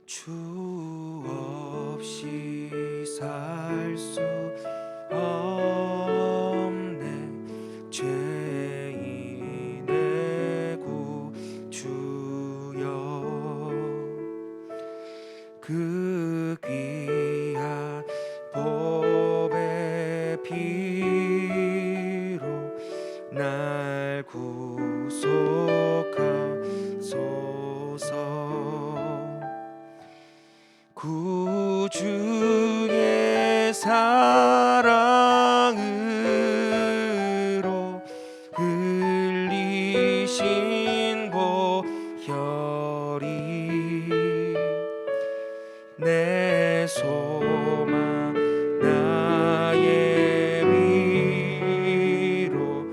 주 없이 살 수 없네. 죄인의 구주여, 그 귀한 보배 피로 날 구속하소서. 구주의 사랑으로 흘리신 보혈이 내 소망 나의 위로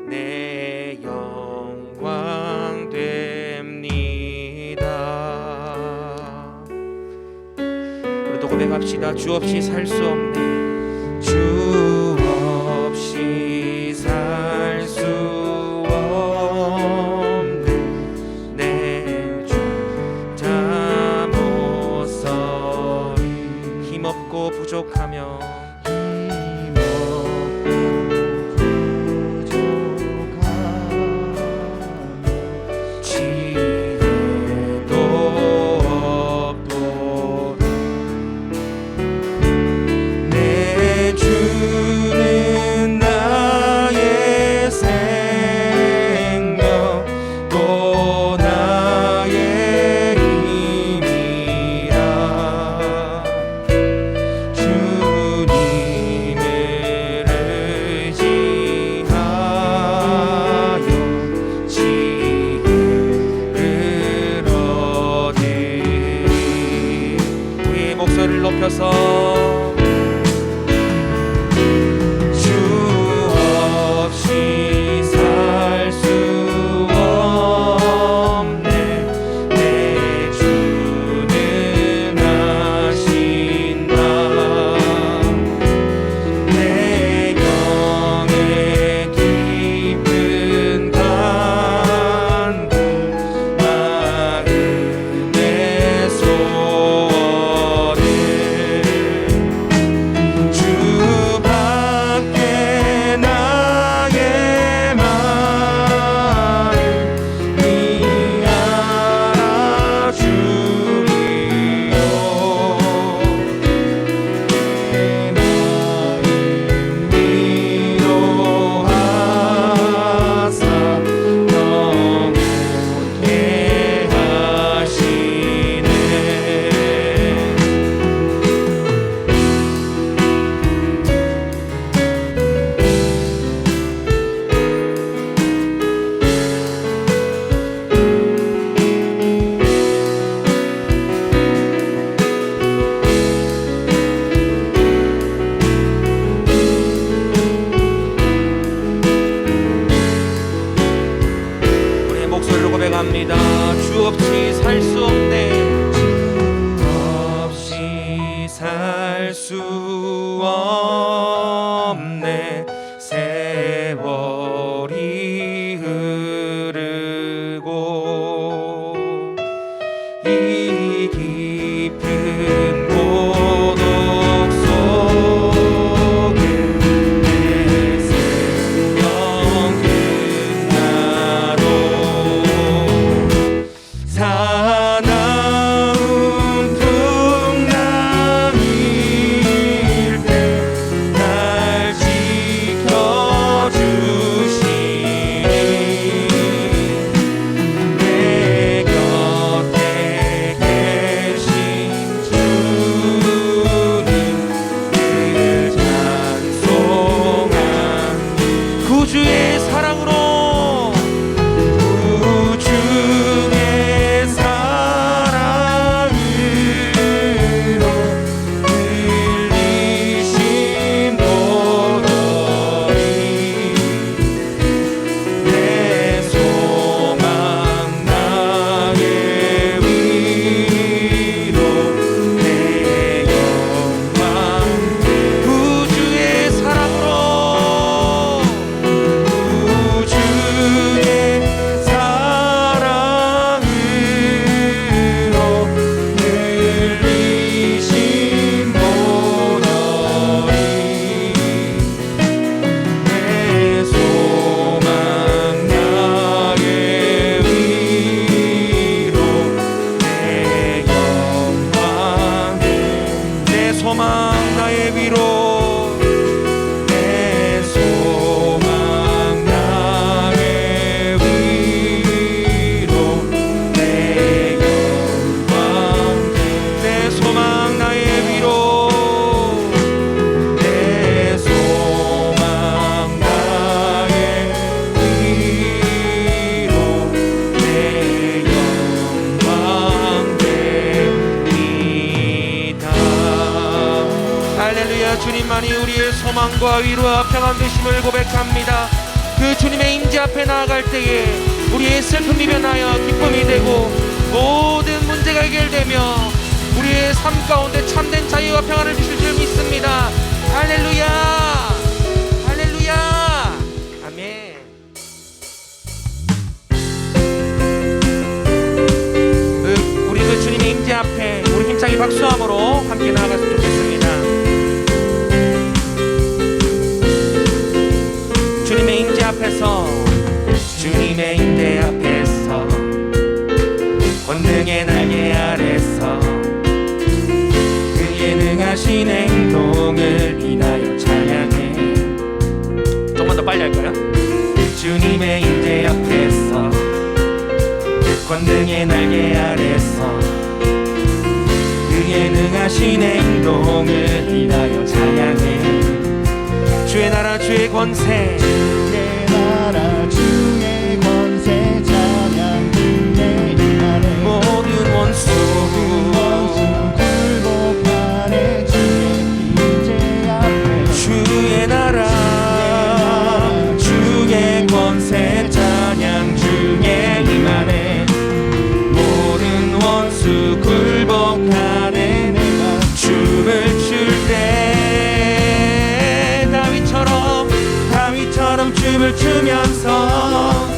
내 영광 됩니다. 우리도 고백합시다. 주 없이 살 수 없네. 주 없이 살 수 없네. 내 주 다 못 서리. 힘없고 부족하며 높여서 주 없이 살 수 없네. 내 주는 하신다. 내 영의 깊은 간구 마음의 소원을 주밖에 나의 마음을 니 알아주리요. 내 마음 위로하사 영원케 하시네. 우리의 목소리로 고백합니다. 주 없이 살 수 없네. 주 없이 살 수 없네. 세월이 흐르고 이 깊은 고독 속에 내 생명 끝나도 사나운 풍랑일 때 주님만이 우리의 소망과 위로와 평안 되심을 고백합니다. 그 주님의 임재 앞에 나아갈 때에 우리의 슬픔이 변하여 기쁨이 되고 모든 문제가 해결되며 우리의 삶 가운데 참된 자유와 평안을 주실 줄 믿습니다. 할렐루야, 할렐루야, 아멘. 우리 그 주님의 임재 앞에 우리 힘차게 박수함으로 함께 나아갔으면 좋겠습니다. 주님의 임재 앞에서, 주님의 임재 앞에서, 권능의 날개 아래서 그의 능하신 행동을 인하여 찬양해. 조금만 더 빨리 할까요? 주님의 임재 앞에서, 권능의 날개 아래서 그의 능하신 행동을 인하여 찬양해. 주의 나라 주의 권세, 주의 나라 주의 권세 찬양 주의 임하네. 모든 원수 굴복하네. 주의 임재 앞에 주의 나라 주의 권세 찬양 주의 임하네. 모든 원수 굴복하네. 내가 춤을 출때 다윗처럼 춤을 추면서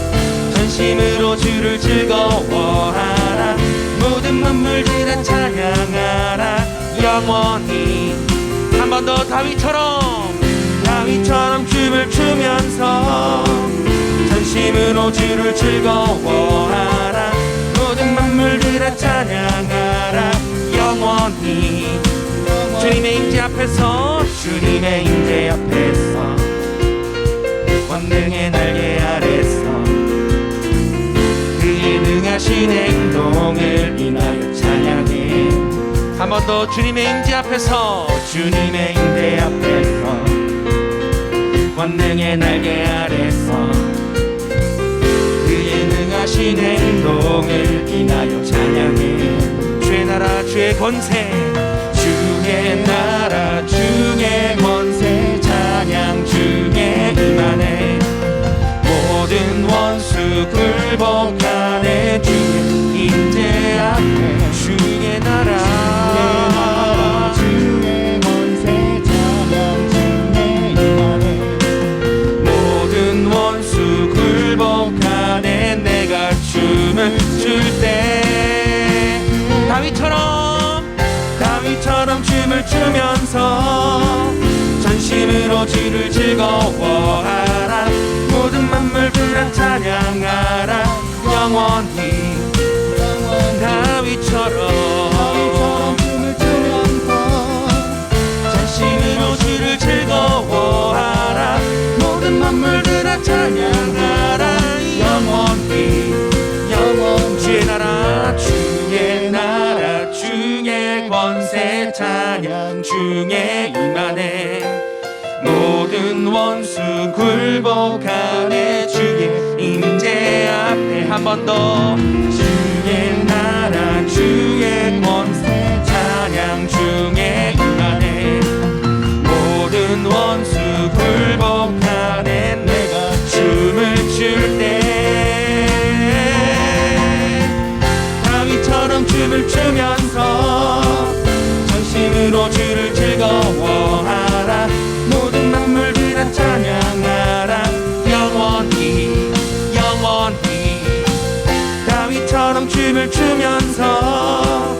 전심으로 주를 즐거워하라. 모든 만물들아 찬양하라. 영원히. 한 번 더 다윗처럼 춤을 추면서 전심으로 주를 즐거워하라. 모든 만물들아 찬양하라. 영원히. 주님의 임재 앞에서, 주님의 임재 앞에서, 권능의 날개 아래서 그의 능하신 행동을 인하여 찬양해. 한 번 더 주님의 임재 앞에서, 주님의 임재 앞에서, 권능의 날개 아래서 그의 능하신 행동을 인하여 찬양해. 주의 나라 주의 권세, 주의 나라 주의 권세 찬양 주의 임하네. 모든 원수 굴복하네. 주의 임재 앞에, 주의 나라 주의 권세 찬양 주의 임하네. 모든 원수 굴복하네. 내가 춤을 출 때 다윗처럼 춤을 추면서 전심으로 주를 즐거워하라. 모든 만물들아 찬양하라. 영원히. 다윗처럼 춤을 추면서 전심으로 주를 즐거워하라. 모든 만물들아 찬양하라. 영원히. 주의 나라 주의 권세 찬양 주의 임하네. 모든 원수 굴복하네. 주의 임재 앞에. 한 번 더. 주의 나라 주의 권세 찬양 주의 임하네. 모든 원수 굴복하네. 내가 춤을 출 때 다윗처럼 춤을 추면서 전심으로 주를 즐거워하라. 모든 만물들아 찬양하라. 영원히. 다윗처럼 춤을 추면서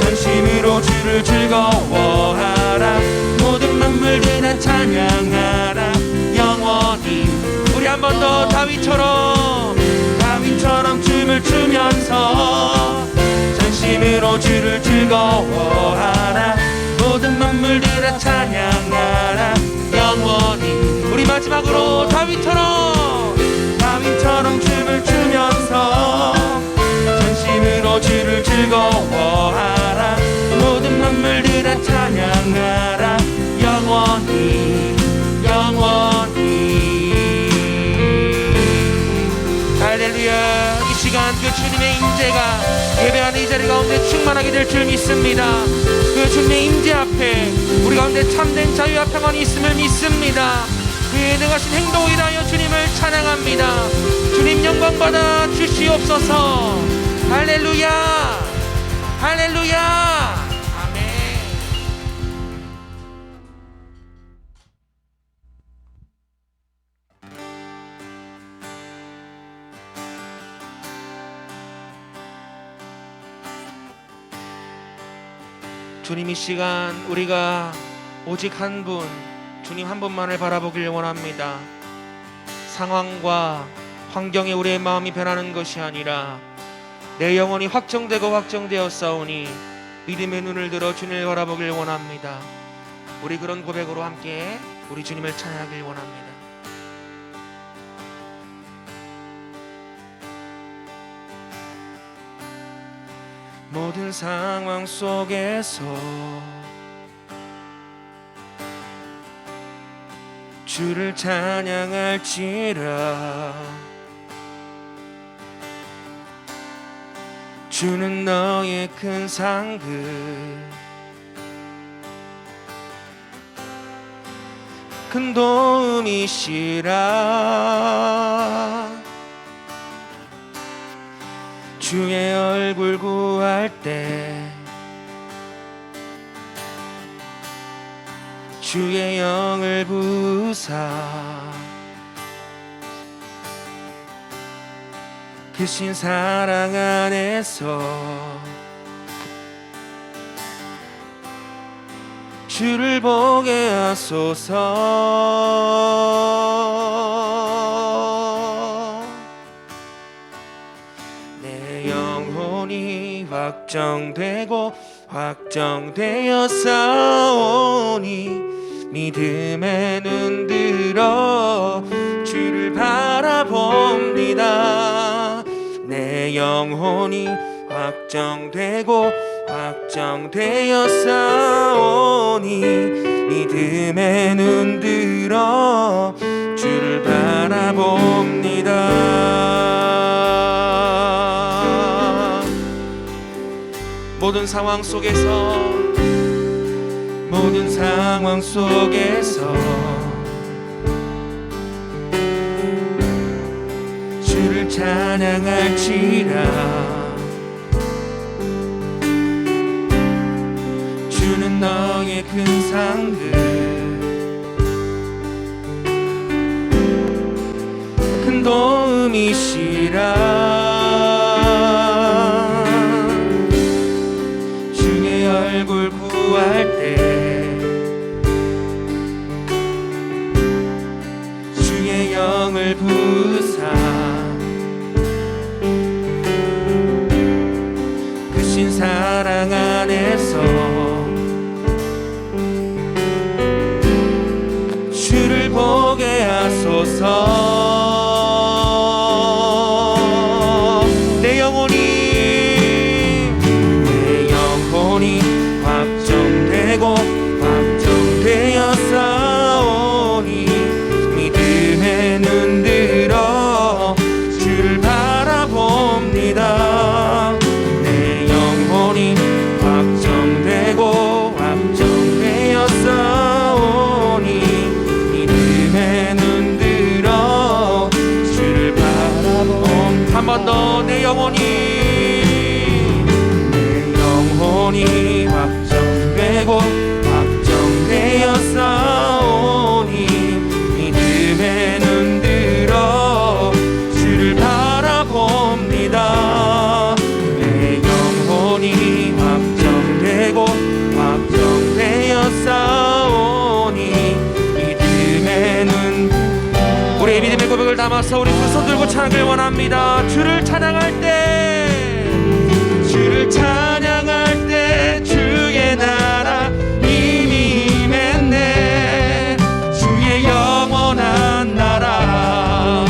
전심으로 주를 즐거워하라. 모든 만물들아 찬양하라. 영원히. 우리 한 번 더 다윗처럼 춤을 추면서 전심으로 주를 즐거워하라. 모든 만물들아 찬양하라. 영원히. 우리 마지막으로 다윗처럼 춤을 추면서 전심으로 주를 즐거워하라. 모든 만물들아 찬양하라. 영원히. 할렐루야. 이 시간 그 주님의 임재가 예배하는 이 자리가 가운데 충만하게 될 줄 믿습니다. 그 주님의 임재 앞에 우리 가운데 참된 자유와 평안이 있음을 믿습니다. 그의 능하신 행동을 인하여 주님을 찬양합니다. 주님 영광 받아 주시옵소서. 할렐루야, 할렐루야. 아멘. 주님, 이 시간 우리가 오직 한 분, 주님 한 분만을 바라보길 원합니다. 상황과 환경에 우리의 마음이 변하는 것이 아니라 내 영혼이 확정되고 확정되었사오니 믿음의 눈을 들어 주님을 바라보길 원합니다. 우리 그런 고백으로 함께 우리 주님을 찬양하길 원합니다. 모든 상황 속에서 주를 찬양할지라. 주는 너의 큰 상급, 큰 도움이시라. 주의 얼굴 구할 때 주의 영을 부으사 크신 사랑 안에서 주를 보게 하소서. 내 영혼이 확정되고 확정되었사오니 믿음의 눈 들어 주를 바라봅니다. 내 영혼이 확정되고 확정되었사오니 믿음의 눈 들어 주를 바라봅니다. 모든 상황 속에서 주를 찬양할지라. 주는 너의 큰 상급, 큰 도움이시라. 주의 얼굴 구할 때 주의 영을 부으사 크신 사랑 안에서 주를 보게 하소서. 내 영혼이 확정되고 확정되었사오니 믿음의 눈 들어 주를 바라봅니다. 내 영혼이 확정되고 확정되었사오니 믿음의 눈 들어 주를 바라봅니다. 한 번 더. 내 영혼이 확정되고 확정되었사오니 믿음의 눈 들어 주를 바라봅니다. 내 영혼이 확정되고 확정되었사오니 믿음의 눈. 우리의 믿음의 고백을 담아서 우리 두 손 들고 찬양을 원합니다. 주를 찬양할 때 주의 나라 이미 임했네. 주의 영원한 나라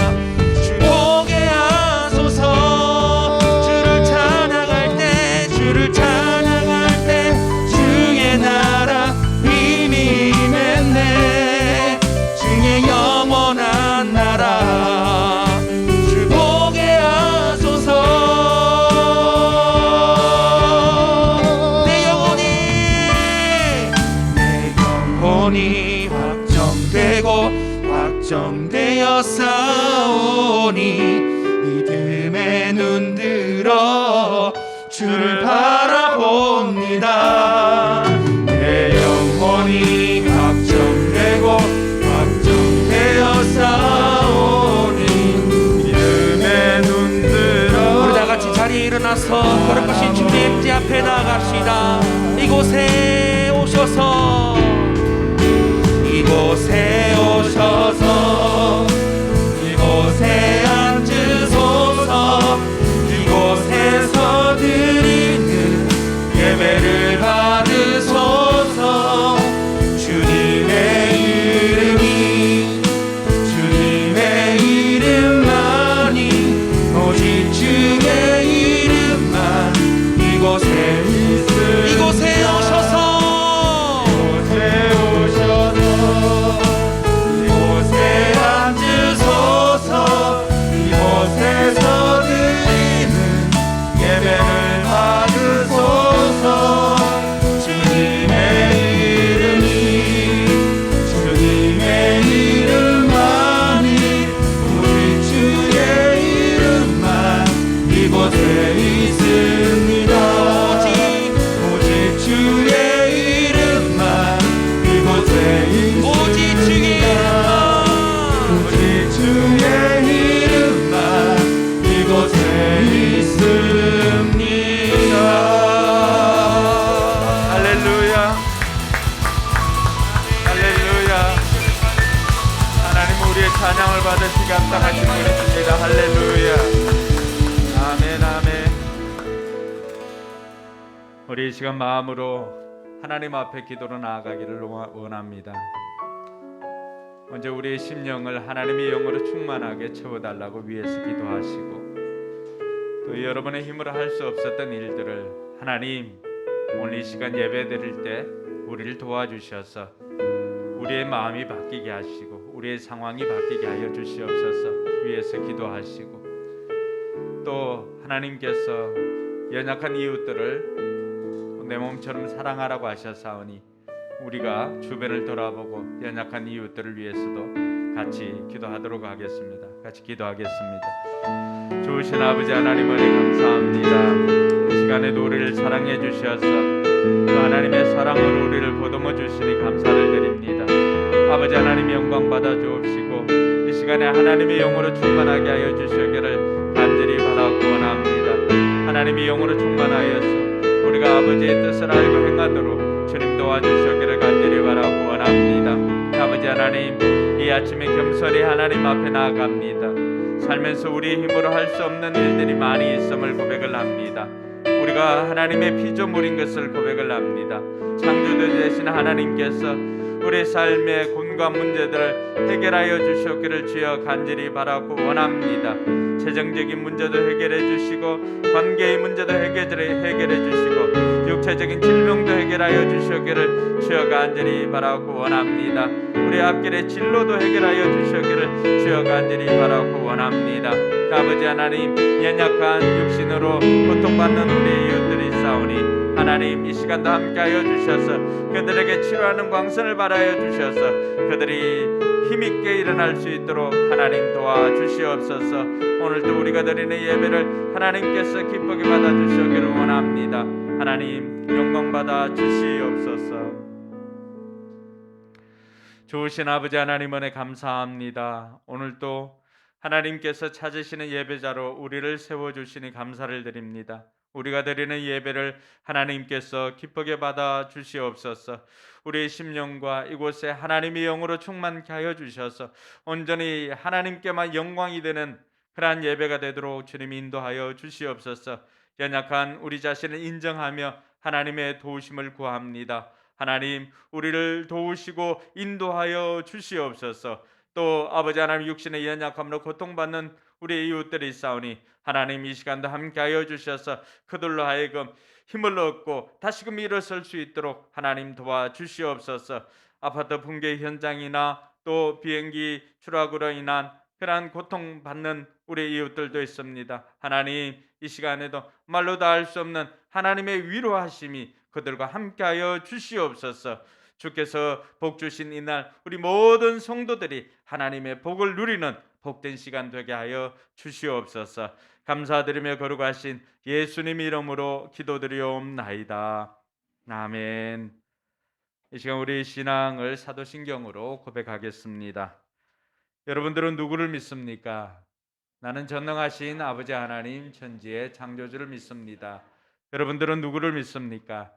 주 보게 하소서. 주를 찬양할 때 주의 나라 이미 임했네. 주의 영원한 나라 주 보게 하소서. 들어 주를 바라봅니다. 내 영혼이 걱정되고 걱정되어 싸우니 믿음의 눈 들어 우리 다같이 자리에 일어나서 거룩하신 주님 제 앞에 나갑시다. 이곳에 오셔서 이곳에 오셔서 이곳에 앉으소서. 이곳에서 드리는 예배를 받으소서. 주님의 이름이 주님의 이름만이 오직 주의 이름만 이곳에 있으니 이곳에 오셔서 이곳에 앉으소서. 이곳에서 드리는 예배를 받으소서. 주님의 이름이 주님의 이름만이 오직 주의 이름만 이곳에 있습니다. 오직 주의 이름만 이곳에 있습니다. 오직 주의 이름만 이곳에 있습니다. 할렐루야. 할렐루야. 하나님 우리의 찬양을 받을 시간 따가신 분이십니다. 할렐루야. 아멘 아멘. 우리 이 시간 마음으로 하나님 앞에 기도로 나아가기를 원합니다. 먼저 우리의 심령을 하나님의 영으로 충만하게 채워달라고 위에서 기도하시고, 또 여러분의 힘으로 할 수 없었던 일들을 하나님 오늘 이 시간 예배 드릴 때 우리를 도와주셔서 우리의 마음이 바뀌게 하시고 우리의 상황이 바뀌게 하여 주시옵소서. 위에서 기도하시고, 또 하나님께서 연약한 이웃들을 내 몸처럼 사랑하라고 하셨사오니 우리가 주변을 돌아보고 연약한 이웃들을 위해서도 같이 기도하도록 하겠습니다. 같이 기도하겠습니다. 좋으신 아버지 하나님 은혜 감사합니다. 이 시간에도 우리를 사랑해 주셔서 또 하나님의 사랑으로 우리를 보듬어 주시니 감사를 드립니다. 아버지 하나님 영광 받아 주옵시고 이 시간에 하나님의 영으로 충만하게 하여 주시기를 간절히 바라고 원합니다. 하나님의 영으로 충만하여서 우리가 아버지의 뜻을 알고 행하도록 주님 도와주시기를 간절히 바라고 원합니다. 아버지 하나님, 이 아침에 겸손히 하나님 앞에 나아갑니다. 살면서 우리의 힘으로 할 수 없는 일들이 많이 있음을 고백을 합니다. 우리가 하나님의 피조물인 것을 고백을 합니다. 창조주 되신 하나님께서 우리 삶의 곤고한 문제들을 해결하여 주셨기를 주여 간절히 바라고 원합니다. 재정적인 문제도 해결해 주시고 관계의 문제도 해결해 주시고 육체적인 질병도 해결하여 주시기를 주여 간절히 바라고 원합니다. 우리 앞길의 진로도 해결하여 주시기를 주여 간절히 바라고 원합니다. 아버지 하나님, 연약한 육신으로 고통받는 우리 이웃들이 싸우니 하나님 이 시간도 함께하여 주셔서 그들에게 치료하는 광선을 발하여 주셔서 그들이 힘있게 일어날 수 있도록 하나님 도와주시옵소서. 오늘도 우리가 드리는 예배를 하나님께서 기쁘게 받아주시기를 원합니다. 하나님 영광 받아 주시옵소서. 좋으신 아버지 하나님 은혜 감사합니다. 오늘도 하나님께서 찾으시는 예배자로 우리를 세워주시니 감사를 드립니다. 우리가 드리는 예배를 하나님께서 기쁘게 받아 주시옵소서. 우리의 심령과 이곳에 하나님의 영으로 충만케 하여 주셔서 온전히 하나님께만 영광이 되는 그러한 예배가 되도록 주님 인도하여 주시옵소서. 연약한 우리 자신을 인정하며 하나님의 도우심을 구합니다. 하나님 우리를 도우시고 인도하여 주시옵소서. 또 아버지 하나님 육신의 연약함으로 고통받는 우리 이웃들이 있사오니 하나님 이 시간도 함께하여 주셔서 그들로 하여금 힘을 얻고 다시금 일어설 수 있도록 하나님 도와주시옵소서. 아파트 붕괴 현장이나 또 비행기 추락으로 인한 그러한 고통받는 우리 이웃들도 있습니다. 하나님 이 시간에도 말로 다 할 수 없는 하나님의 위로하심이 그들과 함께하여 주시옵소서. 주께서 복 주신 이날 우리 모든 성도들이 하나님의 복을 누리는 복된 시간 되게 하여 주시옵소서. 감사드리며 거룩하신 예수님 이름으로 기도드리옵나이다. 아멘. 이 시간 우리 신앙을 사도신경으로 고백하겠습니다. 여러분들은 누구를 믿습니까? 나는 전능하신 아버지 하나님 천지의 창조주를 믿습니다. 여러분들은 누구를 믿습니까?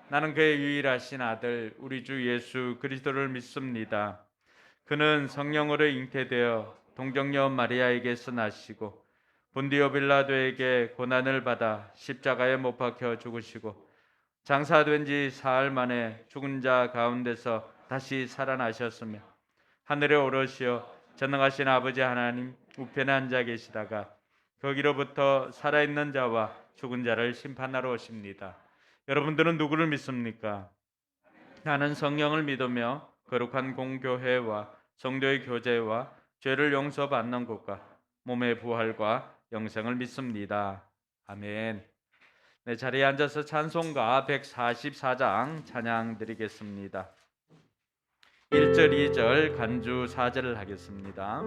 나는 그의 유일하신 아들 우리 주 예수 그리스도를 믿습니다. 그는 성령으로 잉태되어 동정녀 마리아에게서 나시고 본디오 빌라도에게 고난을 받아 십자가에 못 박혀 죽으시고 장사된 지 사흘 만에 죽은 자 가운데서 다시 살아나셨으며 하늘에 오르시어 전능하신 아버지 하나님 우편에 앉아 계시다가 거기로부터 살아있는 자와 죽은 자를 심판하러 오십니다. 여러분들은 누구를 믿습니까? 나는 성령을 믿으며 거룩한 공교회와 성도의 교제와 죄를 용서받는 것과 몸의 부활과 영생을 믿습니다. 아멘. 네, 자리에 앉아서 찬송가 144장 찬양 드리겠습니다. 1절, 2절 간주 4절을 하겠습니다.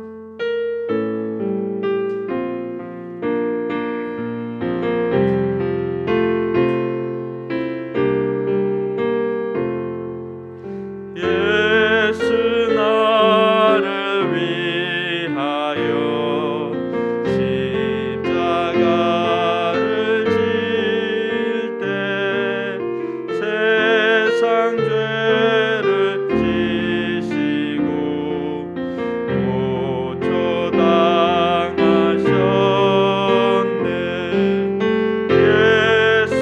예수 나를 위하여 십자가를 질 때 세상 죄를 지시고 고초당하셨네. 예수님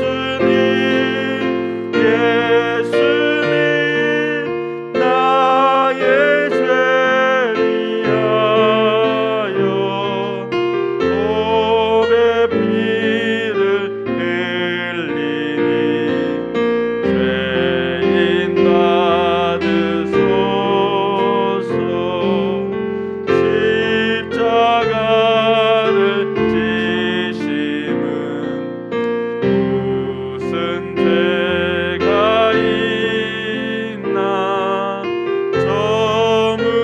나의 죄 위하여 보배 피를 흘리니 죄인 받으소서. 십자가를 지심은 무슨 죄가 있나.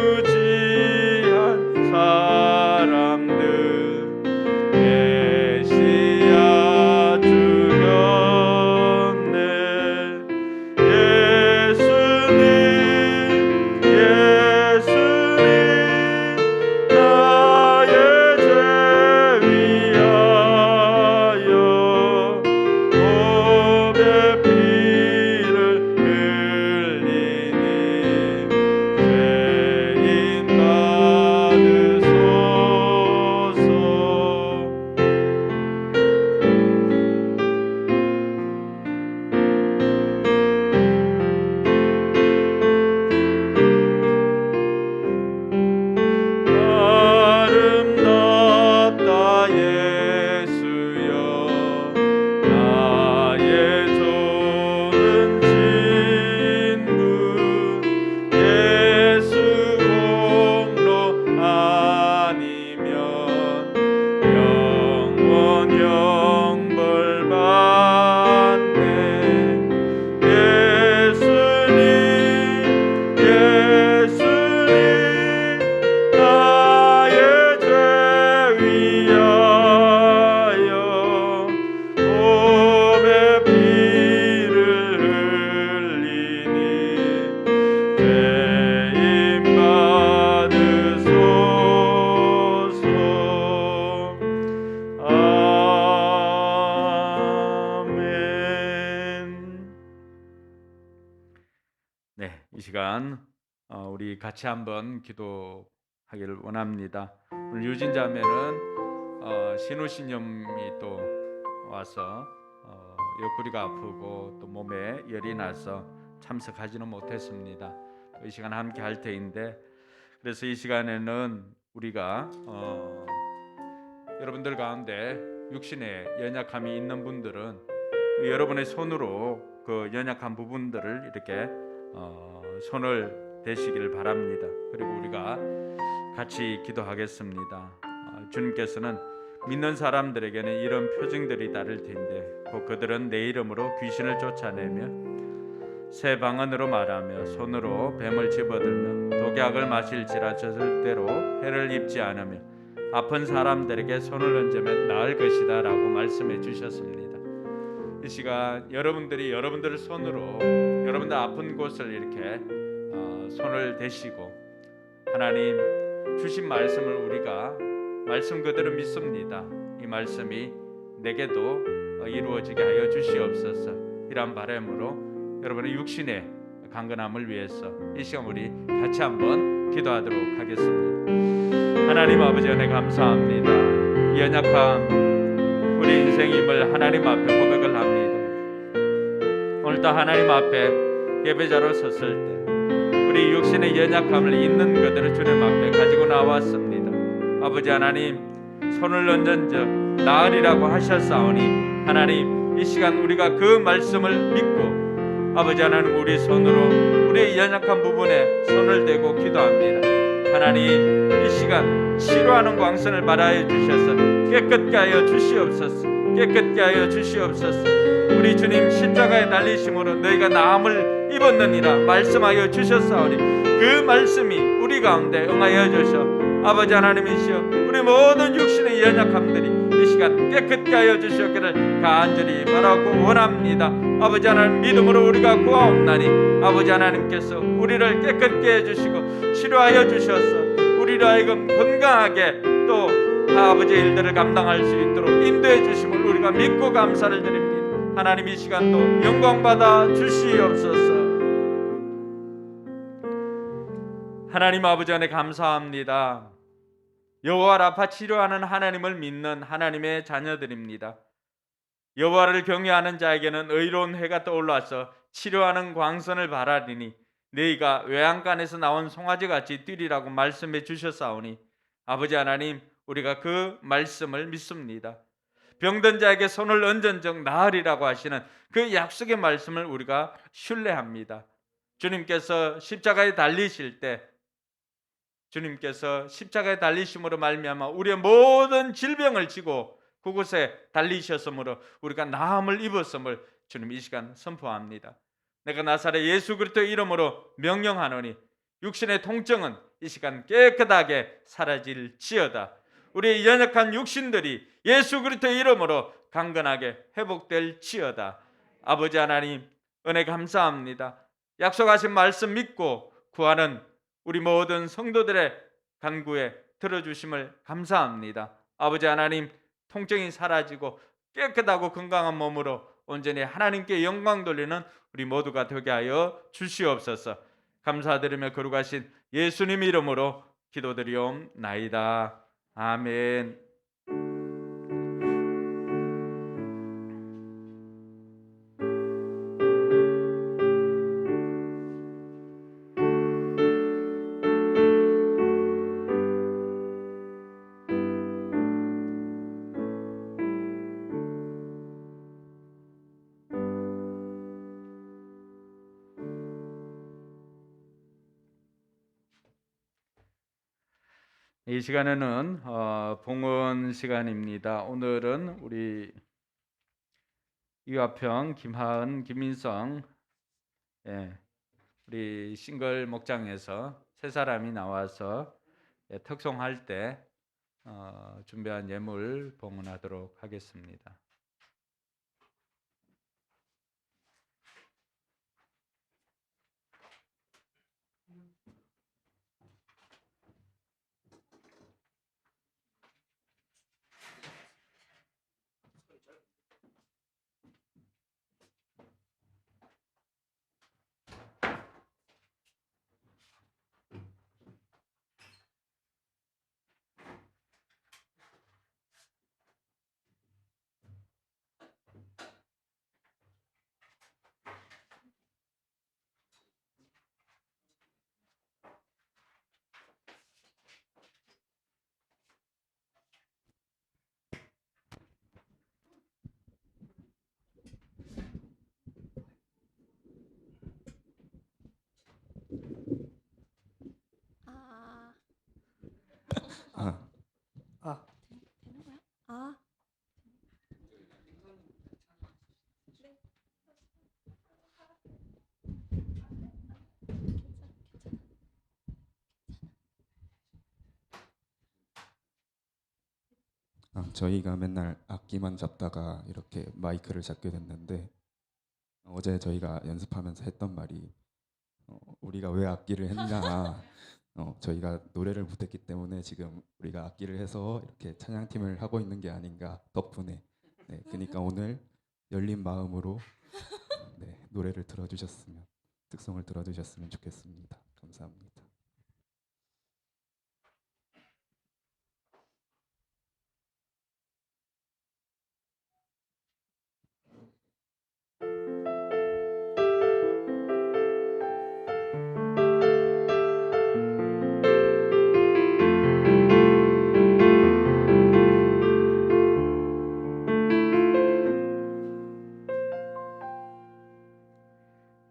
저무지한 사람들 메시아 죽였네. 예수님 나의 죄 위하여 보배 피를 흘리니 죄인 받으소서. 아름답다 예수여 나의 좋은 친구. 예수 공로 아니면 영원 영벌 받네. 예수님 나의 죄 위하여 보배 피를 흘리니 죄인 받으소서. 아멘. 네, 이 시간 우리 같이 한번 기도하기를 원합니다. 오늘 유진 자매는 신우신염이 또 와서 옆구리가 아프고 또 몸에 열이 나서 참석하지는 못했습니다. 이 시간 함께 할 때인데, 그래서 이 시간에는 우리가 여러분들 가운데 육신에 연약함이 있는 분들은 여러분의 손으로 그 연약한 부분들을 이렇게 손을 대시기를 바랍니다. 그리고 우리가 같이 기도하겠습니다. 주님께서는 믿는 사람들에게는 이런 표징들이 따를 텐데 곧 그들은 내 이름으로 귀신을 쫓아내며 새 방언으로 말하며 손으로 뱀을 집어들며 독약을 마실지라 절대로 해를 입지 않으며 아픈 사람들에게 손을 얹으면 나을 것이다 라고 말씀해 주셨습니다. 이 시간 여러분들이 여러분들 손으로 여러분들 아픈 곳을 이렇게 손을 대시고 하나님 주신 말씀을 우리가 말씀 그대로 믿습니다. 이 말씀이 내게도 이루어지게 하여 주시옵소서. 이런 바람으로 여러분의 육신의 강건함을 위해서 이 시간 우리 같이 한번 기도하도록 하겠습니다. 하나님 아버지 은혜 감사합니다. 이 연약함 우리 인생임을 하나님 앞에 고백을 합니다. 오늘도 하나님 앞에 예배자로 섰을 때 우리 육신의 연약함을 있는 그대로 주님 앞에 가지고 나왔습니다. 아버지 하나님 손을 얹은 적 나으리라고 하셨사오니 하나님 이 시간 우리가 그 말씀을 믿고 아버지 하나님 우리 손으로 우리의 연약한 부분에 손을 대고 기도합니다. 하나님 이 시간 치료하는 광선을 발하여 주셔서 깨끗게 하여 주시옵소서. 깨끗게 하여 주시옵소서. 우리 주님 십자가에 달리심으로 너희가 나음을 입었느니라 말씀하여 주셨사오니 그 말씀이 우리 가운데 응하여 주셔 아버지 하나님이시여 우리 모든 육신의 연약함들이 이 시간 깨끗게 하여 주시옵기를 간절히 바라고 원합니다. 아버지 하나님 믿음으로 우리가 구하옵나니 아버지 하나님께서 우리를 깨끗게 해주시고 치료하여 주셔서 우리로 하여금 건강하게 또 아버지의 일들을 감당할 수 있도록 인도해 주심을 우리가 믿고 감사를 드립니다. 하나님 이 시간도 영광받아 주시옵소서. 하나님 아버지 안에 감사합니다. 여호와 라파 치료하는 하나님을 믿는 하나님의 자녀들입니다. 여호와를 경외하는 자에게는 의로운 해가 떠올라서 치료하는 광선을 바라리니 너희가 외양간에서 나온 송아지같이 뛰리라고 말씀해 주셨사오니 아버지 하나님 우리가 그 말씀을 믿습니다. 병든 자에게 손을 얹은 적 나으리라고 하시는 그 약속의 말씀을 우리가 신뢰합니다. 주님께서 십자가에 달리실 때 주님께서 십자가에 달리심으로 말미암아 우리의 모든 질병을 지고 그곳에 달리셨으므로 우리가 나음을 입었음을 주님 이 시간 선포합니다. 내가 나사렛 예수 그리스도의 이름으로 명령하노니 육신의 통증은 이 시간 깨끗하게 사라질지어다. 우리의 연약한 육신들이 예수 그리스도의 이름으로 강건하게 회복될지어다. 아버지 하나님 은혜 감사합니다. 약속하신 말씀 믿고 구하는 우리 모든 성도들의 간구에 들어주심을 감사합니다. 아버지 하나님 통증이 사라지고 깨끗하고 건강한 몸으로 온전히 하나님께 영광 돌리는 우리 모두가 되게 하여 주시옵소서. 감사드리며 거룩하신 예수님 이름으로 기도드리옵나이다. 아멘. 이 시간에는 봉헌 시간입니다. 오늘은 우리 이화평, 김하은, 김민성 우리 싱글 목장에서 세 사람이 나와서 특송할 때 준비한 예물 봉헌하도록 하겠습니다. 저희가 맨날 악기만 잡다가 이렇게 마이크를 잡게 됐는데 어제 저희가 연습하면서 했던 말이 우리가 왜 악기를 했냐 저희가 노래를 못했기 때문에 지금 우리가 악기를 해서 이렇게 찬양팀을 하고 있는 게 아닌가 덕분에 네, 그러니까 오늘 열린 마음으로 네, 노래를 들어주셨으면 특성을 들어주셨으면 좋겠습니다. 감사합니다.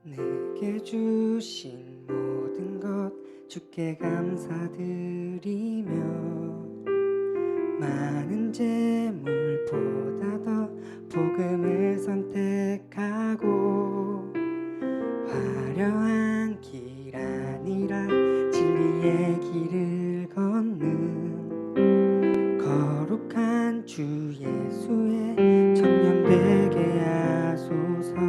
내게 주신 모든 것 주께 감사드리며 많은 재물보다 더 복음을 선택하고 화려한 길 아니라 진리의 길을 걷는 거룩한 주 예수의 청년 되게 하소서.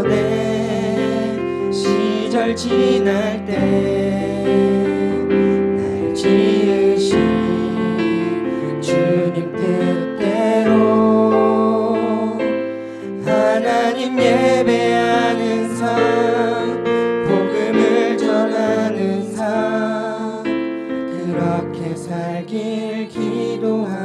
정년의 시절 지날 때 날 지으신 주님 뜻대로 하나님 예배하는 삶 복음을 전하는 삶 그렇게 살길 기도합니다.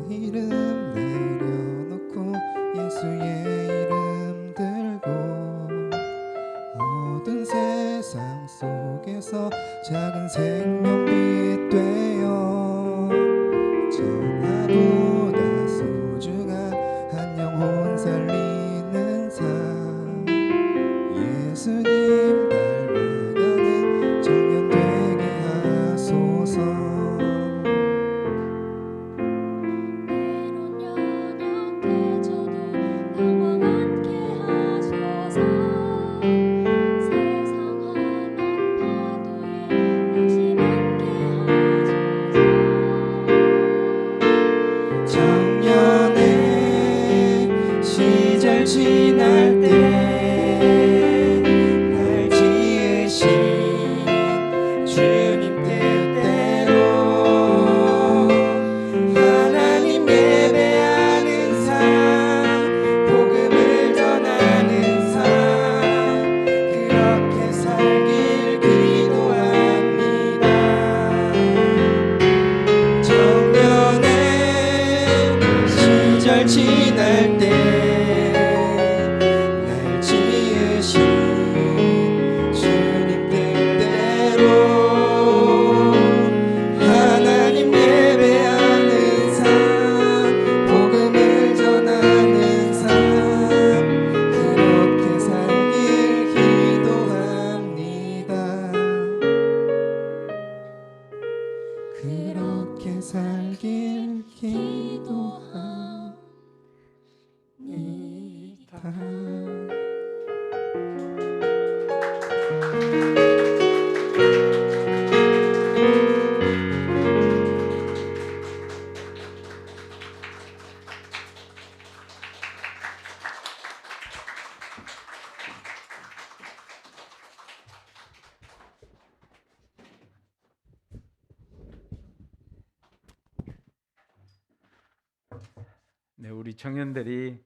내 이름 내려놓고 예수의 이름 들고 어두운 세상 속에서 작은 생명빛 되어 전하보다 소중한 한 영혼 살리는 삶 예수님 닮아가는 청년 되게 하소서. 정년의 시절 지날 때 날 지으신 주님 뜻대로 하나님 예배하는 삶 복음을 전하는 삶 그렇게 살길 기도합니다. 정년의 시절 지날 때 날 지으신 주님 뜻대로 하나님 예배하는 삶 복음을 전하는 삶 그렇게 살길 기도합니다. 그렇게 살길 기도합니다. 네, 우리 청년들이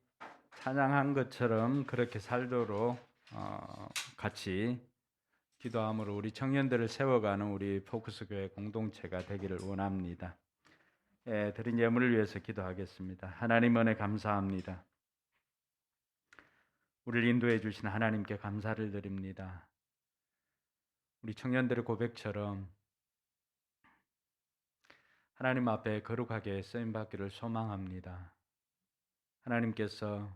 찬양한 것처럼 그렇게 살도록 같이 기도함으로 우리 청년들을 세워가는 우리 포커스 교회 공동체가 되기를 원합니다. 예, 드린 예물을 위해서 기도하겠습니다. 하나님 은혜 감사합니다. 우리를 인도해 주신 하나님께 감사를 드립니다. 우리 청년들의 고백처럼 하나님 앞에 거룩하게 쓰임받기를 소망합니다. 하나님께서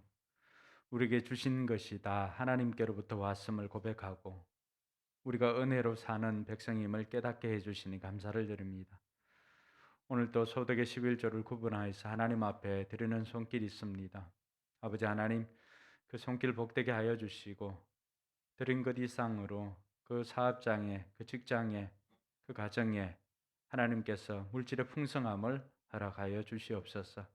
우리에게 주신 것이 다 하나님께로부터 왔음을 고백하고 우리가 은혜로 사는 백성임을 깨닫게 해주시니 감사를 드립니다. 오늘 또 소득의 11조를 구분하여서 하나님 앞에 드리는 손길이 있습니다. 아버지 하나님, 그 손길 복되게 하여 주시고 드린 것 이상으로 그 사업장에, 그 직장에, 그 가정에 하나님께서 물질의 풍성함을 허락하여 주시옵소서.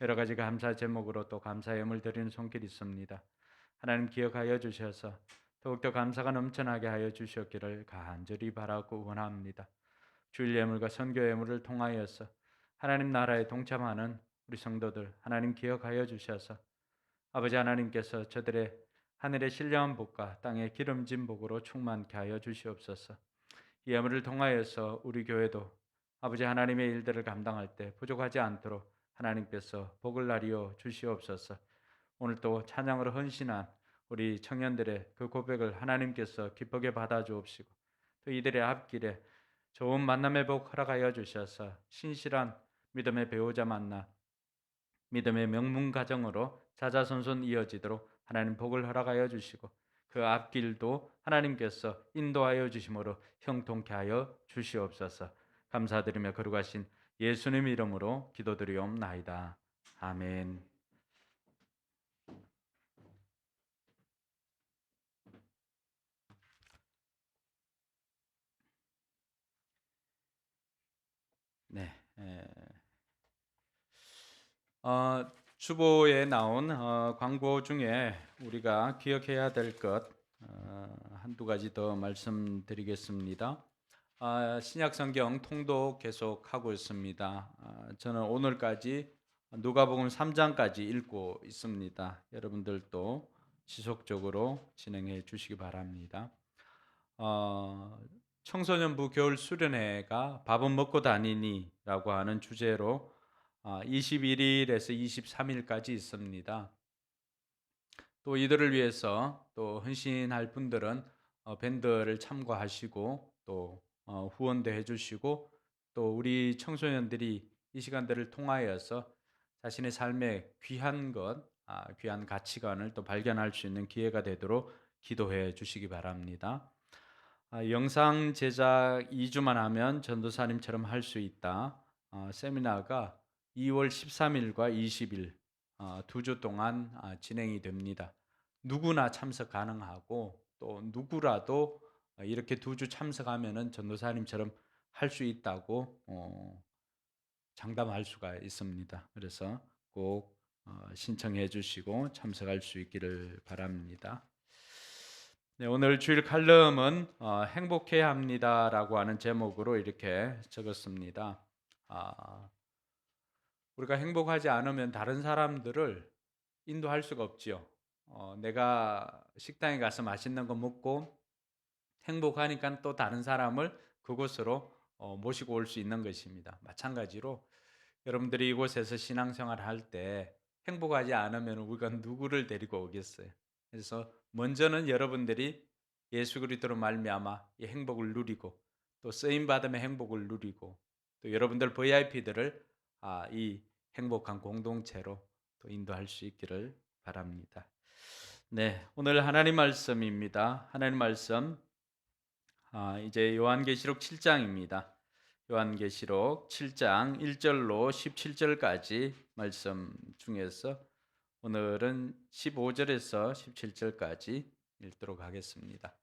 여러 가지 감사 제목으로 또 감사 예물 드리는 손길이 있습니다. 하나님 기억하여 주셔서 더욱더 감사가 넘쳐나게 하여 주셨기를 간절히 바라고 원합니다. 주일 예물과 선교 예물을 통하여서 하나님 나라에 동참하는 우리 성도들 하나님 기억하여 주셔서 아버지 하나님께서 저들의 하늘의 신령한 복과 땅의 기름진 복으로 충만케 하여 주시옵소서. 이 예물을 통하여서 우리 교회도 아버지 하나님의 일들을 감당할 때 부족하지 않도록 하나님께서 복을 나리어 주시옵소서. 오늘 또 찬양으로 헌신한 우리 청년들의 그 고백을 하나님께서 기쁘게 받아 주옵시고 또 이들의 앞길에 좋은 만남의 복 허락하여 주셔서 신실한 믿음의 배우자 만나 믿음의 명문 가정으로 자자손손 이어지도록 하나님 복을 허락하여 주시고 그 앞길도 하나님께서 인도하여 주심으로 형통케 하여 주시옵소서. 감사드리며 거룩하신 예수님 이름으로 기도드리옵나이다. 아멘. 네. 주보에 나온 광고 중에 우리가 기억해야 될 것 한두 가지 더 말씀드리겠습니다. 신약성경 통독 계속하고 있습니다. 저는 오늘까지 누가복음 3장까지 읽고 있습니다. 여러분들도 지속적으로 진행해 주시기 바랍니다. 청소년부 겨울 수련회가 밥은 먹고 다니니 라고 하는 주제로 21일에서 23일까지 있습니다. 또 이들을 위해서 또 헌신할 분들은 밴드를 참고하시고 또 후원도 해주시고 또 우리 청소년들이 이 시간들을 통하여서 자신의 삶의 귀한 것, 귀한 가치관을 또 발견할 수 있는 기회가 되도록 기도해 주시기 바랍니다. 영상 제작 2주만 하면 전도사님처럼 할 수 있다. 세미나가 2월 13일과 20일 2주 동안 진행이 됩니다. 누구나 참석 가능하고 또 누구라도 이렇게 2주 참석하면은 전도사님처럼 할 수 있다고 장담할 수가 있습니다. 그래서 꼭 신청해 주시고 참석할 수 있기를 바랍니다. 네, 오늘 주일 칼럼은 행복해야 합니다라고 하는 제목으로 이렇게 적었습니다. 우리가 행복하지 않으면 다른 사람들을 인도할 수가 없지요. 내가 식당에 가서 맛있는 거 먹고 행복하니까 또 다른 사람을 그곳으로 모시고 올 수 있는 것입니다. 마찬가지로 여러분들이 이곳에서 신앙생활을 할 때 행복하지 않으면 우리가 누구를 데리고 오겠어요. 그래서 먼저는 여러분들이 예수 그리스도로 말미암아 이 행복을 누리고 또 쓰임 받음의 행복을 누리고 또 여러분들 VIP들을 이 행복한 공동체로 또 인도할 수 있기를 바랍니다. 네, 오늘 하나님 말씀입니다. 하나님 말씀 이제 요한계시록 7장입니다. 요한계시록 7장 1절로 17절까지 말씀 중에서 오늘은 15절에서 17절까지 읽도록 하겠습니다.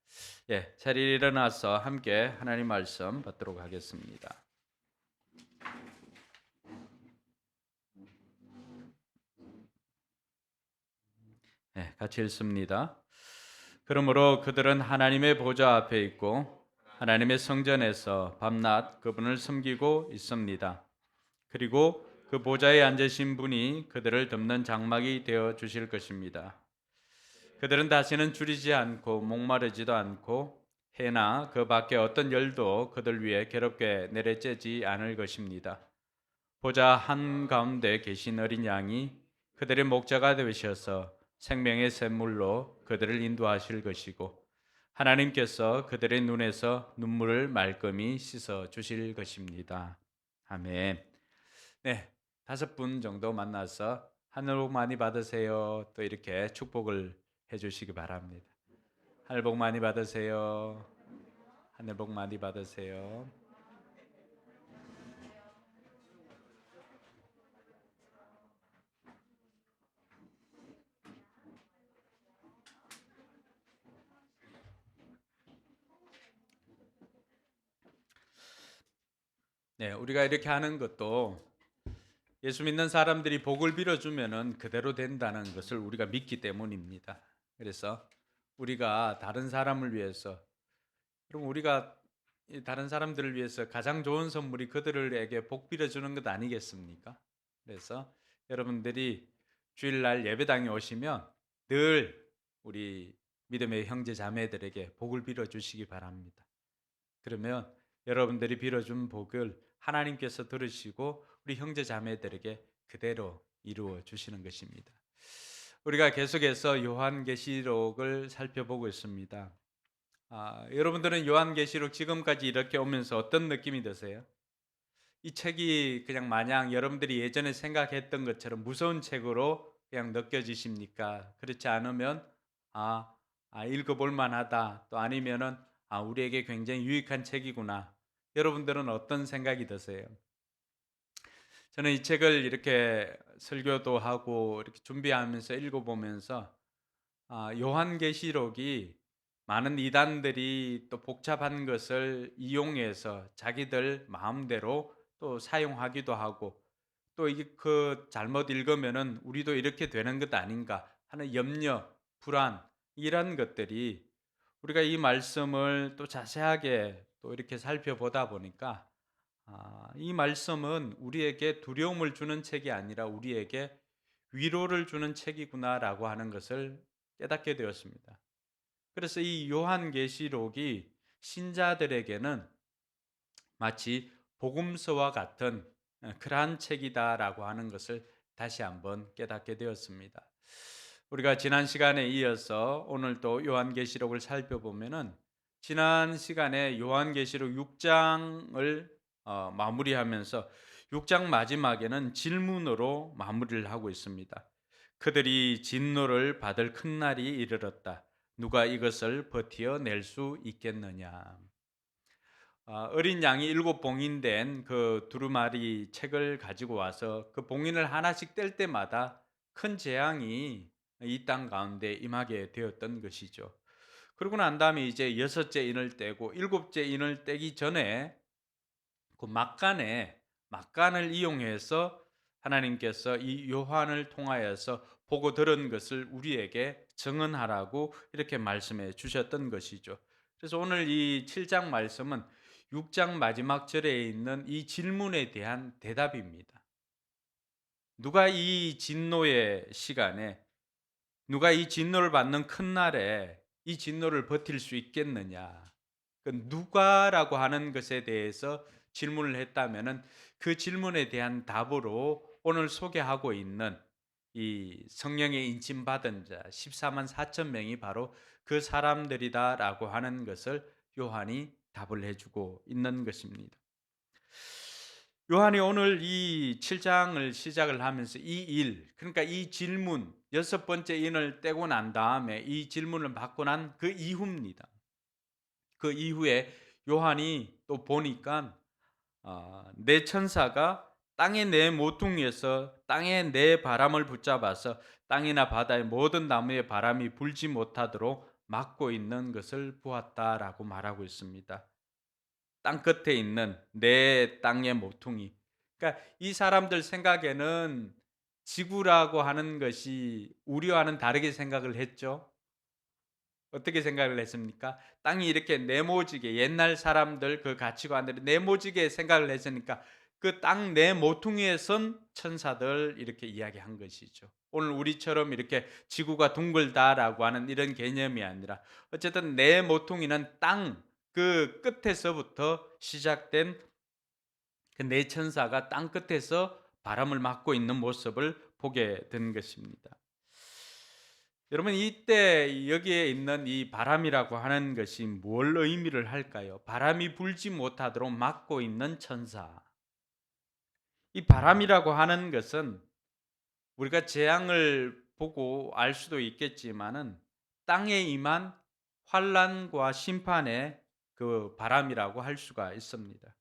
예, 자리에 일어나서 함께 하나님 말씀 받도록 하겠습니다. 네, 같이 읽습니다. 그러므로 그들은 하나님의 보좌 앞에 있고 하나님의 성전에서 밤낮 그분을 섬기고 있습니다. 그리고 그 보좌에 앉으신 분이 그들을 덮는 장막이 되어 주실 것입니다. 그들은 다시는 줄이지 않고 목마르지도 않고 해나 그 밖에 어떤 열도 그들 위에 괴롭게 내려쬐지 않을 것입니다. 보좌 한가운데 계신 어린 양이 그들의 목자가 되셔서 생명의 샘물로 그들을 인도하실 것이고 하나님께서 그들의 눈에서 눈물을 말끔히 씻어 주실 것입니다. 아멘. 네, 5분 정도 만나서 하늘 복 많이 받으세요. 또 이렇게 축복을 해주시기 바랍니다. 하늘 복 많이 받으세요. 하늘 복 많이 받으세요. 네, 우리가 이렇게 하는 것도 예수 믿는 사람들이 복을 빌어주면은 그대로 된다는 것을 우리가 믿기 때문입니다. 그래서 우리가 다른 사람을 위해서, 그럼 우리가 이 다른 사람들을 위해서 가장 좋은 선물이 그들에게 복 빌어주는 것 아니겠습니까? 그래서 여러분들이 주일날 예배당에 오시면 늘 우리 믿음의 형제 자매들에게 복을 빌어주시기 바랍니다. 그러면 여러분들이 빌어준 복을 하나님께서 들으시고 우리 형제 자매들에게 그대로 이루어 주시는 것입니다. 우리가 계속해서 요한계시록을 살펴보고 있습니다. 여러분들은 요한계시록 지금까지 이렇게 오면서 어떤 느낌이 드세요? 이 책이 그냥 마냥 여러분들이 예전에 생각했던 것처럼 무서운 책으로 그냥 느껴지십니까? 그렇지 않으면 읽어볼 만하다, 또 아니면은 우리에게 굉장히 유익한 책이구나. 여러분들은 어떤 생각이 드세요? 저는 이 책을 이렇게 설교도 하고 이렇게 준비하면서 읽어보면서 요한계시록이 많은 이단들이 또 복잡한 것을 이용해서 자기들 마음대로 또 사용하기도 하고, 또 이게 그 잘못 읽으면은 우리도 이렇게 되는 것 아닌가 하는 염려, 불안, 이런 것들이 우리가 이 말씀을 또 자세하게 또 이렇게 살펴보다 보니까 이 말씀은 우리에게 두려움을 주는 책이 아니라 우리에게 위로를 주는 책이구나라고 하는 것을 깨닫게 되었습니다. 그래서 이 요한계시록이 신자들에게는 마치 복음서와 같은 그러한 책이다라고 하는 것을 다시 한번 깨닫게 되었습니다. 우리가 지난 시간에 이어서 오늘 또 요한계시록을 살펴보면은 지난 시간에 요한계시록 6장을 마무리하면서 6장 마지막에는 질문으로 마무리를 하고 있습니다. 그들이 진노를 받을 큰 날이 이르렀다. 누가 이것을 버티어낼 수 있겠느냐. 어린 양이 7봉인된 그 두루마리 책을 가지고 와서 그 봉인을 하나씩 뗄 때마다 큰 재앙이 이 땅 가운데 임하게 되었던 것이죠. 그러고 난 다음에 이제 6째 인을 떼고 7째 인을 떼기 전에 그 막간을 이용해서 하나님께서 이 요한을 통하여서 보고 들은 것을 우리에게 증언하라고 이렇게 말씀해 주셨던 것이죠. 그래서 오늘 이 7장 말씀은 6장 마지막 절에 있는 이 질문에 대한 대답입니다. 누가 이 진노의 시간에, 누가 이 진노를 받는 큰 날에 이 진노를 버틸 수 있겠느냐? 그 누가라고 하는 것에 대해서 질문을 했다면은 그 질문에 대한 답으로 오늘 소개하고 있는 이 성령의 인침 받은 자 14만 4천 명이 바로 그 사람들이다라고 하는 것을 요한이 답을 해주고 있는 것입니다. 요한이 오늘 이 7장을 시작을 하면서 그러니까 이 질문, 6번째 인을 떼고 난 다음에 이 질문을 받고 난 그 이후입니다. 그 이후에 요한이 또 보니까 내 천사가 땅의 내 모퉁이에서 땅의 내 바람을 붙잡아서 땅이나 바다의 모든 나무에 바람이 불지 못하도록 막고 있는 것을 보았다라고 말하고 있습니다. 땅 끝에 있는 내 땅의 모퉁이. 그러니까 이 사람들 생각에는 지구라고 하는 것이 우리와는 다르게 생각을 했죠. 어떻게 생각을 했습니까? 땅이 이렇게 네모지게, 옛날 사람들 그 가치관들이 네모지게 생각을 했으니까 그 땅 내 모퉁이에 선 천사들 이렇게 이야기한 것이죠. 오늘 우리처럼 이렇게 지구가 둥글다라고 하는 이런 개념이 아니라 어쨌든 내 모퉁이는 땅 그 끝에서부터 시작된 그 네 천사가 땅 끝에서 바람을 막고 있는 모습을 보게 된 것입니다. 여러분, 이때 여기에 있는 이 바람이라고 하는 것이 뭘 의미를 할까요? 바람이 불지 못하도록 막고 있는 천사. 이 바람이라고 하는 것은 우리가 재앙을 보고 알 수도 있겠지만은 땅에 임한 환란과 심판의 그 바람이라고 할 수가 있습니다.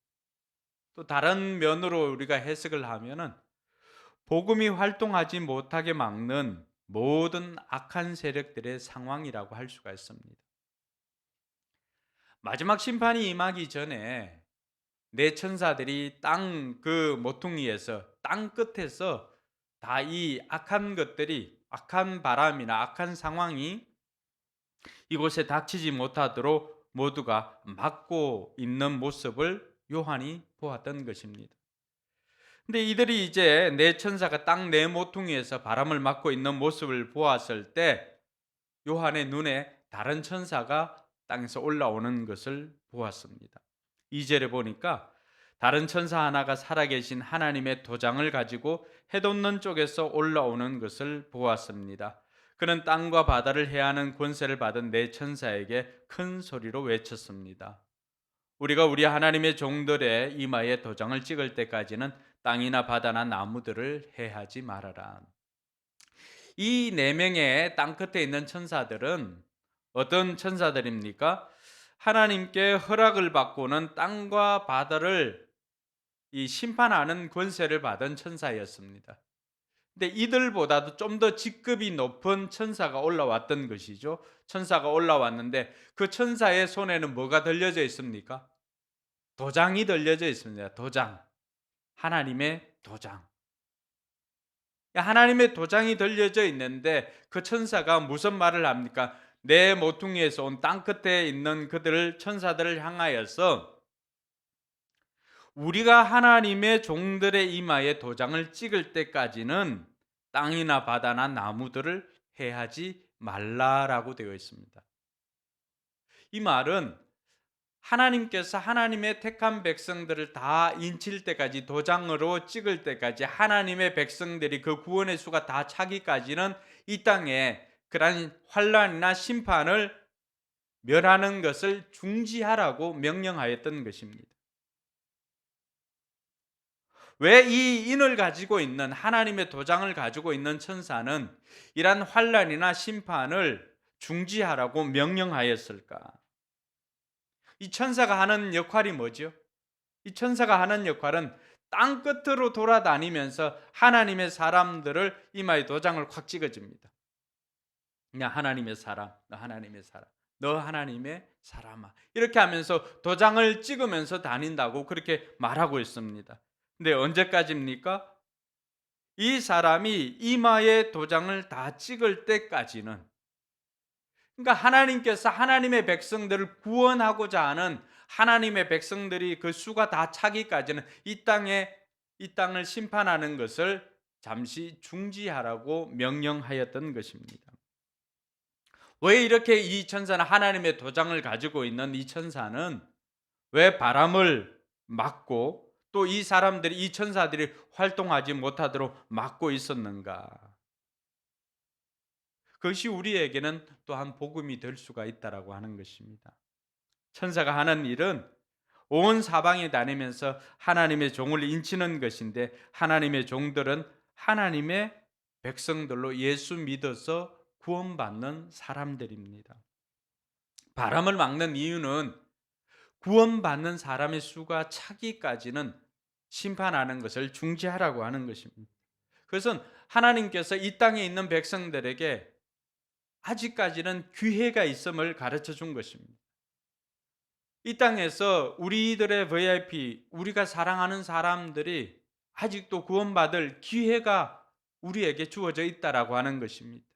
또 다른 면으로 우리가 해석을 하면은 복음이 활동하지 못하게 막는 모든 악한 세력들의 상황이라고 할 수가 있습니다. 마지막 심판이 임하기 전에 네 천사들이 땅 그 모퉁이에서 땅 끝에서 다 이 악한 것들이 악한 바람이나 악한 상황이 이곳에 닥치지 못하도록 모두가 막고 있는 모습을 요한이 보았던 것입니다. 근데 이들이 이제 네 천사가 땅 네 모퉁이에서 바람을 막고 있는 모습을 보았을 때 요한의 눈에 다른 천사가 땅에서 올라오는 것을 보았습니다. 2절에 보니까 다른 천사 하나가 살아계신 하나님의 도장을 가지고 해돋는 쪽에서 올라오는 것을 보았습니다. 그는 땅과 바다를 해하는 권세를 받은 네 천사에게 큰 소리로 외쳤습니다. 우리가 우리 하나님의 종들의 이마에 도장을 찍을 때까지는 땅이나 바다나 나무들을 해하지 말아라. 이 네 명의 땅 끝에 있는 천사들은 어떤 천사들입니까? 하나님께 허락을 받고는 땅과 바다를 이 심판하는 권세를 받은 천사였습니다. 근데 이들보다도 좀 더 직급이 높은 천사가 올라왔던 것이죠. 천사가 올라왔는데 그 천사의 손에는 뭐가 들려져 있습니까? 도장이 들려져 있습니다. 도장. 하나님의 도장. 하나님의 도장이 들려져 있는데 그 천사가 무슨 말을 합니까? 내 모퉁이에서 온 땅 끝에 있는 그들을 천사들을 향하여서 우리가 하나님의 종들의 이마에 도장을 찍을 때까지는 땅이나 바다나 나무들을 해하지 말라라고 되어 있습니다. 이 말은 하나님께서 하나님의 택한 백성들을 다 인칠 때까지, 도장으로 찍을 때까지, 하나님의 백성들이 그 구원의 수가 다 차기까지는 이 땅에 그러한 환란이나 심판을 멸하는 것을 중지하라고 명령하였던 것입니다. 왜 이 인을 가지고 있는, 하나님의 도장을 가지고 있는 천사는 이러한 환란이나 심판을 중지하라고 명령하였을까? 이 천사가 하는 역할이 뭐죠? 이 천사가 하는 역할은 땅 끝으로 돌아다니면서 하나님의 사람들을 이마에 도장을 콱 찍어줍니다. 그냥 하나님의 사람, 너 하나님의 사람, 너 하나님의 사람아, 이렇게 하면서 도장을 찍으면서 다닌다고 그렇게 말하고 있습니다. 근데 언제까지입니까? 이 사람이 이마에 도장을 다 찍을 때까지는, 그러니까 하나님께서 하나님의 백성들을 구원하고자 하는 하나님의 백성들이 그 수가 다 차기까지는 이 땅을 심판하는 것을 잠시 중지하라고 명령하였던 것입니다. 왜 이렇게 이 천사는, 하나님의 도장을 가지고 있는 이 천사는 왜 바람을 막고 또 이 사람들이, 이 천사들이 활동하지 못하도록 막고 있었는가? 그것이 우리에게는 또한 복음이 될 수가 있다라고 하는 것입니다. 천사가 하는 일은 온 사방에 다니면서 하나님의 종을 인치는 것인데, 하나님의 종들은 하나님의 백성들로 예수 믿어서 구원받는 사람들입니다. 바람을 막는 이유는 구원받는 사람의 수가 차기까지는 심판하는 것을 중지하라고 하는 것입니다. 그것은 하나님께서 이 땅에 있는 백성들에게 아직까지는 기회가 있음을 가르쳐 준 것입니다. 이 땅에서 우리들의 VIP, 우리가 사랑하는 사람들이 아직도 구원받을 기회가 우리에게 주어져 있다라고 하는 것입니다.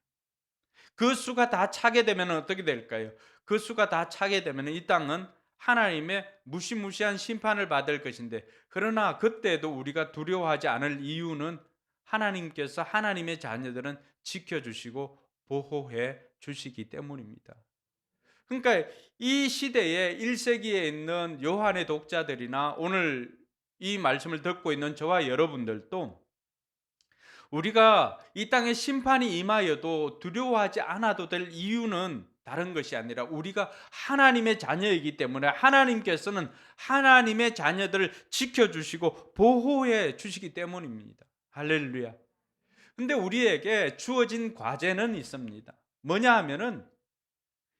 그 수가 다 차게 되면 어떻게 될까요? 그 수가 다 차게 되면 이 땅은 하나님의 무시무시한 심판을 받을 것인데, 그러나 그때도 우리가 두려워하지 않을 이유는 하나님께서 하나님의 자녀들은 지켜주시고 보호해 주시기 때문입니다. 그러니까 이 시대에 1세기에 있는 요한의 독자들이나 오늘 이 말씀을 듣고 있는 저와 여러분들도 우리가 이 땅에 심판이 임하여도 두려워하지 않아도 될 이유는 다른 것이 아니라 우리가 하나님의 자녀이기 때문에 하나님께서는 하나님의 자녀들을 지켜주시고 보호해 주시기 때문입니다. 할렐루야. 근데 우리에게 주어진 과제는 있습니다. 뭐냐 하면은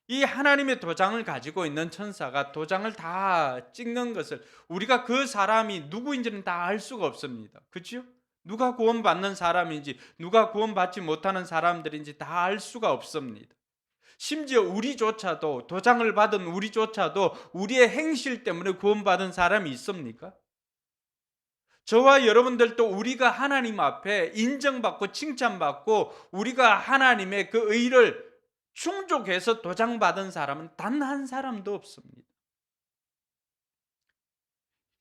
이 하나님의 도장을 가지고 있는 천사가 도장을 다 찍는 것을 우리가 그 사람이 누구인지는 다 알 수가 없습니다. 그렇죠? 누가 구원받는 사람인지 누가 구원받지 못하는 사람들인지 다 알 수가 없습니다. 심지어 우리조차도, 도장을 받은 우리조차도 우리의 행실 때문에 구원받은 사람이 있습니까? 저와 여러분들도 우리가 하나님 앞에 인정받고 칭찬받고 우리가 하나님의 그 의를 충족해서 도장받은 사람은 단 한 사람도 없습니다.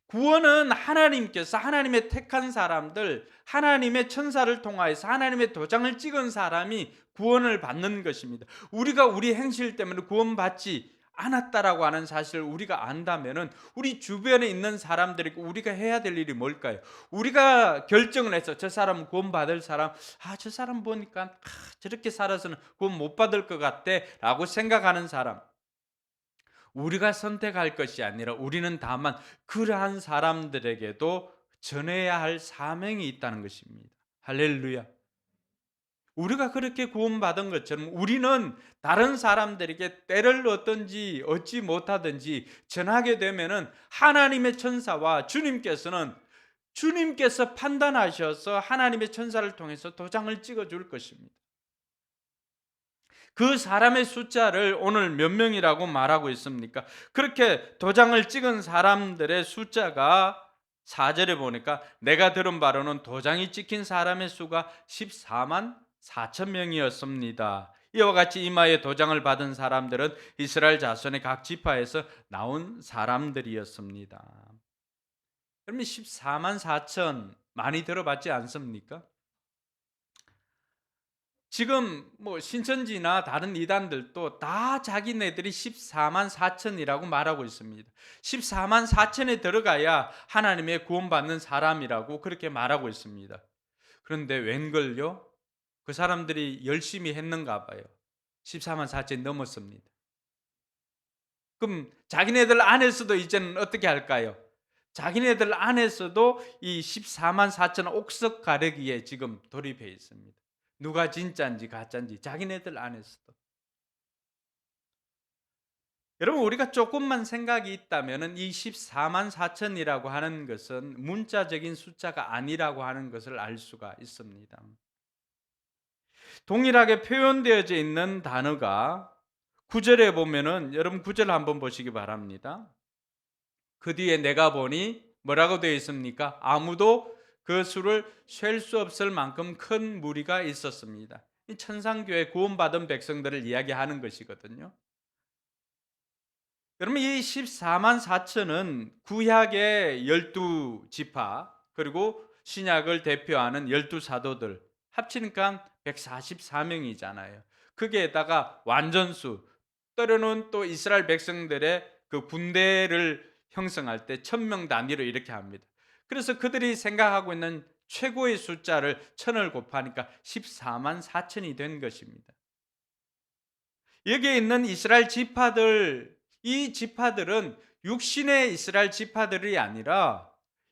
구원은 하나님께서 하나님의 택한 사람들, 하나님의 천사를 통하여서 하나님의 도장을 찍은 사람이 구원을 받는 것입니다. 우리가 우리 행실 때문에 구원받지 않았다라고 하는 사실을 우리가 안다면은 우리 주변에 있는 사람들이 우리가 해야 될 일이 뭘까요? 우리가 결정을 해서 저 사람 구원받을 사람, 저 사람 보니까 저렇게 살아서는 구원 못 받을 것 같대라고 생각하는 사람, 우리가 선택할 것이 아니라 우리는 다만 그러한 사람들에게도 전해야 할 사명이 있다는 것입니다. 할렐루야. 우리가 그렇게 구원받은 것처럼 우리는 다른 사람들에게 때를 얻든지 얻지 못하든지 전하게 되면은 하나님의 천사와 주님께서 판단하셔서 하나님의 천사를 통해서 도장을 찍어줄 것입니다. 그 사람의 숫자를 오늘 몇 명이라고 말하고 있습니까? 그렇게 도장을 찍은 사람들의 숫자가 4절에 보니까 내가 들은 바로는 도장이 찍힌 사람의 수가 14만 4천 명이었습니다. 이와 같이 이마에 도장을 받은 사람들은 이스라엘 자손의 각 지파에서 나온 사람들이었습니다. 그러면 14만 4천 많이 들어봤지 않습니까? 지금 신천지나 다른 이단들도 다 자기네들이 14만 4천이라고 말하고 있습니다. 14만 4천에 들어가야 하나님의 구원받는 사람이라고 그렇게 말하고 있습니다. 그런데 웬걸요? 그 사람들이 열심히 했는가 봐요. 14만 4천이 넘었습니다. 그럼 자기네들 안에서도 이제는 어떻게 할까요? 자기네들 안에서도 이 14만 4천 옥석 가르기에 지금 돌입해 있습니다. 누가 진짜인지 가짜인지 자기네들 안에서도. 여러분, 우리가 조금만 생각이 있다면 이 14만 4천이라고 하는 것은 문자적인 숫자가 아니라고 하는 것을 알 수가 있습니다. 동일하게 표현되어져 있는 단어가 9절에 보면은, 여러분 9절 한번 보시기 바랍니다. 그 뒤에 내가 보니 뭐라고 되어 있습니까? 아무도 그 수를 셀 수 없을 만큼 큰 무리가 있었습니다. 이 천상교회 구원받은 백성들을 이야기하는 것이거든요. 여러분, 이 14만 4천은 구약의 12지파 그리고 신약을 대표하는 12사도들 합치니까 144명이잖아요. 거기에다가 완전수, 때로는 또 이스라엘 백성들의 그 군대를 형성할 때 1000명 단위로 이렇게 합니다. 그래서 그들이 생각하고 있는 최고의 숫자를 1000을 곱하니까 14만 4천이 된 것입니다. 여기에 있는 이스라엘 지파들, 이 지파들은 육신의 이스라엘 지파들이 아니라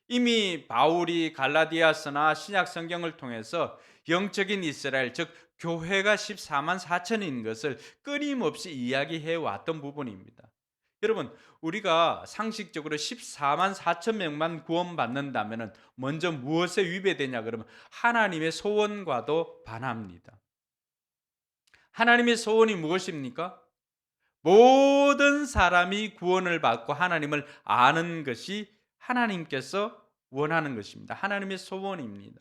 이미 바울이 갈라디아서나 신약 성경을 통해서 영적인 이스라엘, 즉 교회가 14만 4천인 것을 끊임없이 이야기해 왔던 부분입니다. 여러분, 우리가 상식적으로 14만 4천 명만 구원받는다면 먼저 무엇에 위배되냐 그러면 하나님의 소원과도 반합니다. 하나님의 소원이 무엇입니까? 모든 사람이 구원을 받고 하나님을 아는 것이 하나님께서 원하는 것입니다. 하나님의 소원입니다.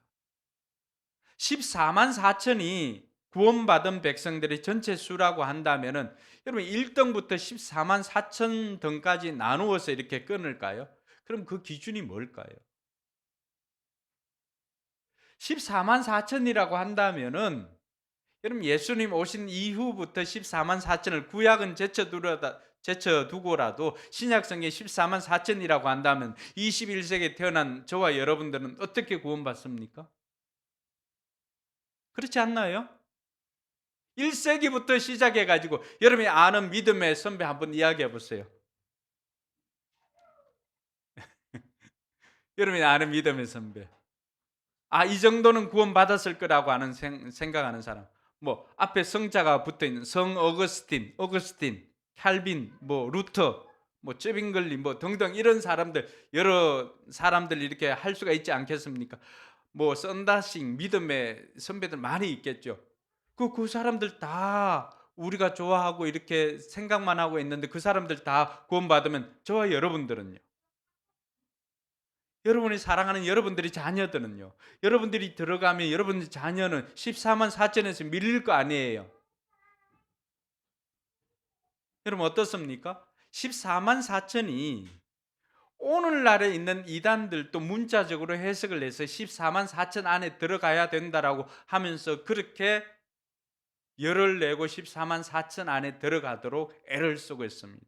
14만 4천이 구원받은 백성들의 전체 수라고 한다면은 여러분 1등부터 14만 4천 등까지 나누어서 이렇게 끊을까요? 그럼 그 기준이 뭘까요? 14만 4천이라고 한다면은 여러분 예수님 오신 이후부터 14만 4천을 구약은 제쳐두고라도 신약성경 14만 4천이라고 한다면 21세기에 태어난 저와 여러분들은 어떻게 구원받습니까? 그렇지 않나요? 1세기부터 시작해가지고 여러분이 아는 믿음의 선배 한번 이야기해 보세요. 여러분이 아는 믿음의 선배. 이 정도는 구원받았을 거라고 하는 생각하는 사람. 뭐 앞에 성자가 붙어 있는 성 어거스틴, 칼빈, 뭐 루터, 뭐 쯔빙글리 뭐 등등 이런 사람들, 여러 사람들 이렇게 할 수가 있지 않겠습니까? 뭐 썬다싱 믿음의 선배들 많이 있겠죠. 그 사람들 다 우리가 좋아하고 이렇게 생각만 하고 있는데 그 사람들 다 구원받으면 저와 여러분들은요. 여러분이 사랑하는 여러분들의 자녀들은요. 여러분들이 들어가면 여러분의 자녀는 14만 4천에서 밀릴 거 아니에요. 여러분 어떻습니까? 14만 4천이 오늘날에 있는 이단들도 문자적으로 해석을 해서 14만 4천 안에 들어가야 된다라고 하면서 그렇게 열을 내고 14만 4천 안에 들어가도록 애를 쓰고 있습니다.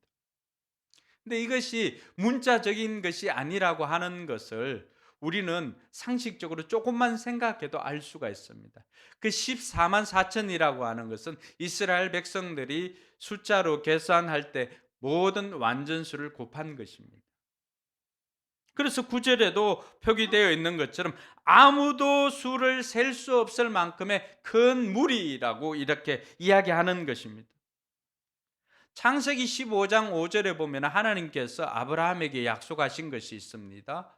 근데 이것이 문자적인 것이 아니라고 하는 것을 우리는 상식적으로 조금만 생각해도 알 수가 있습니다. 그 14만 4천이라고 하는 것은 이스라엘 백성들이 숫자로 계산할 때 모든 완전수를 곱한 것입니다. 그래서 9절에도 표기되어 있는 것처럼 아무도 수를 셀 수 없을 만큼의 큰 무리라고 이렇게 이야기하는 것입니다. 창세기 15장 5절에 보면 하나님께서 아브라함에게 약속하신 것이 있습니다.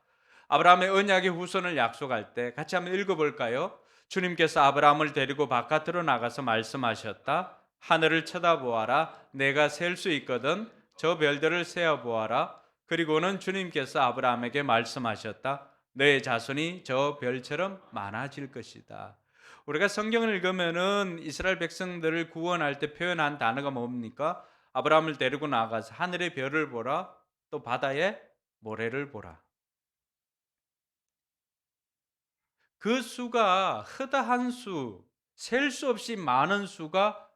아브라함의 언약의 후손을 약속할 때 같이 한번 읽어볼까요? 주님께서 아브라함을 데리고 바깥으로 나가서 말씀하셨다. 하늘을 쳐다보아라. 내가 셀 수 있거든. 저 별들을 세어보아라. 그리고는 주님께서 아브라함에게 말씀하셨다. 너의 자손이 저 별처럼 많아질 것이다. 우리가 성경을 읽으면은 이스라엘 백성들을 구원할 때 표현한 단어가 뭡니까? 아브라함을 데리고 나가서 하늘의 별을 보라, 또 바다의 모래를 보라. 그 수가 허다한 수, 셀 수 없이 많은 수가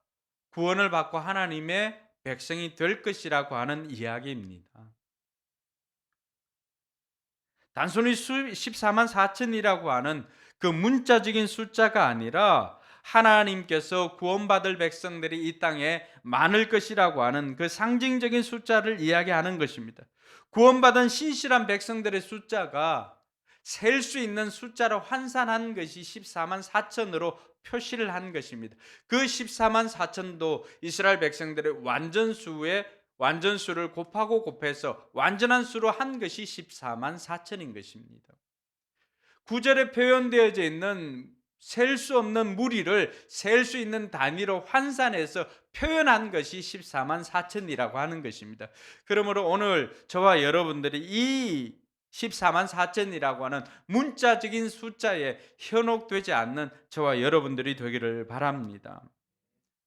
구원을 받고 하나님의 백성이 될 것이라고 하는 이야기입니다. 단순히 14만 4천이라고 하는 그 문자적인 숫자가 아니라 하나님께서 구원받을 백성들이 이 땅에 많을 것이라고 하는 그 상징적인 숫자를 이야기하는 것입니다. 구원받은 신실한 백성들의 숫자가 셀 수 있는 숫자로 환산한 것이 14만 4천으로 표시를 한 것입니다. 그 14만 4천도 이스라엘 백성들의 완전수를 곱하고 곱해서 완전한 수로 한 것이 14만 4천인 것입니다. 9절에 표현되어져 있는 셀 수 없는 무리를 셀 수 있는 단위로 환산해서 표현한 것이 14만 4천이라고 하는 것입니다. 그러므로 오늘 저와 여러분들이 이 14만 4천이라고 하는 문자적인 숫자에 현혹되지 않는 저와 여러분들이 되기를 바랍니다.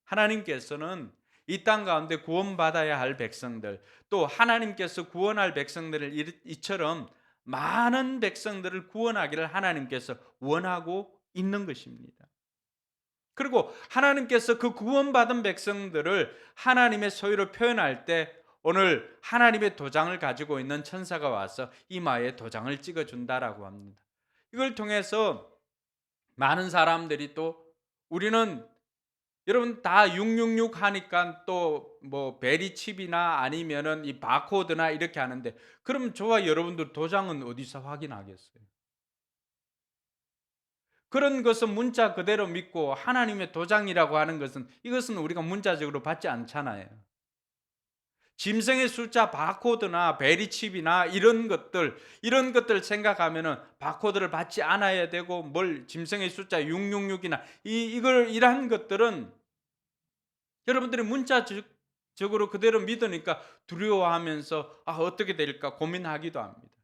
하나님께서는 이 땅 가운데 구원받아야 할 백성들, 또 하나님께서 구원할 백성들을 이처럼 많은 백성들을 구원하기를 하나님께서 원하고 있는 것입니다. 그리고 하나님께서 그 구원받은 백성들을 하나님의 소유로 표현할 때 오늘 하나님의 도장을 가지고 있는 천사가 와서 이마에 도장을 찍어준다라고 합니다. 이걸 통해서 많은 사람들이 또 우리는 여러분 다 666 하니까 또 뭐 베리칩이나 아니면은 이 바코드나 이렇게 하는데 그럼 저와 여러분들 도장은 어디서 확인하겠어요? 그런 것은 문자 그대로 믿고 하나님의 도장이라고 하는 것은 이것은 우리가 문자적으로 받지 않잖아요. 짐승의 숫자 바코드나 베리칩이나 이런 것들 생각하면은 바코드를 받지 않아야 되고 뭘 짐승의 숫자 666이나 이러한 것들은 여러분들이 문자적으로 그대로 믿으니까 두려워하면서 어떻게 될까 고민하기도 합니다.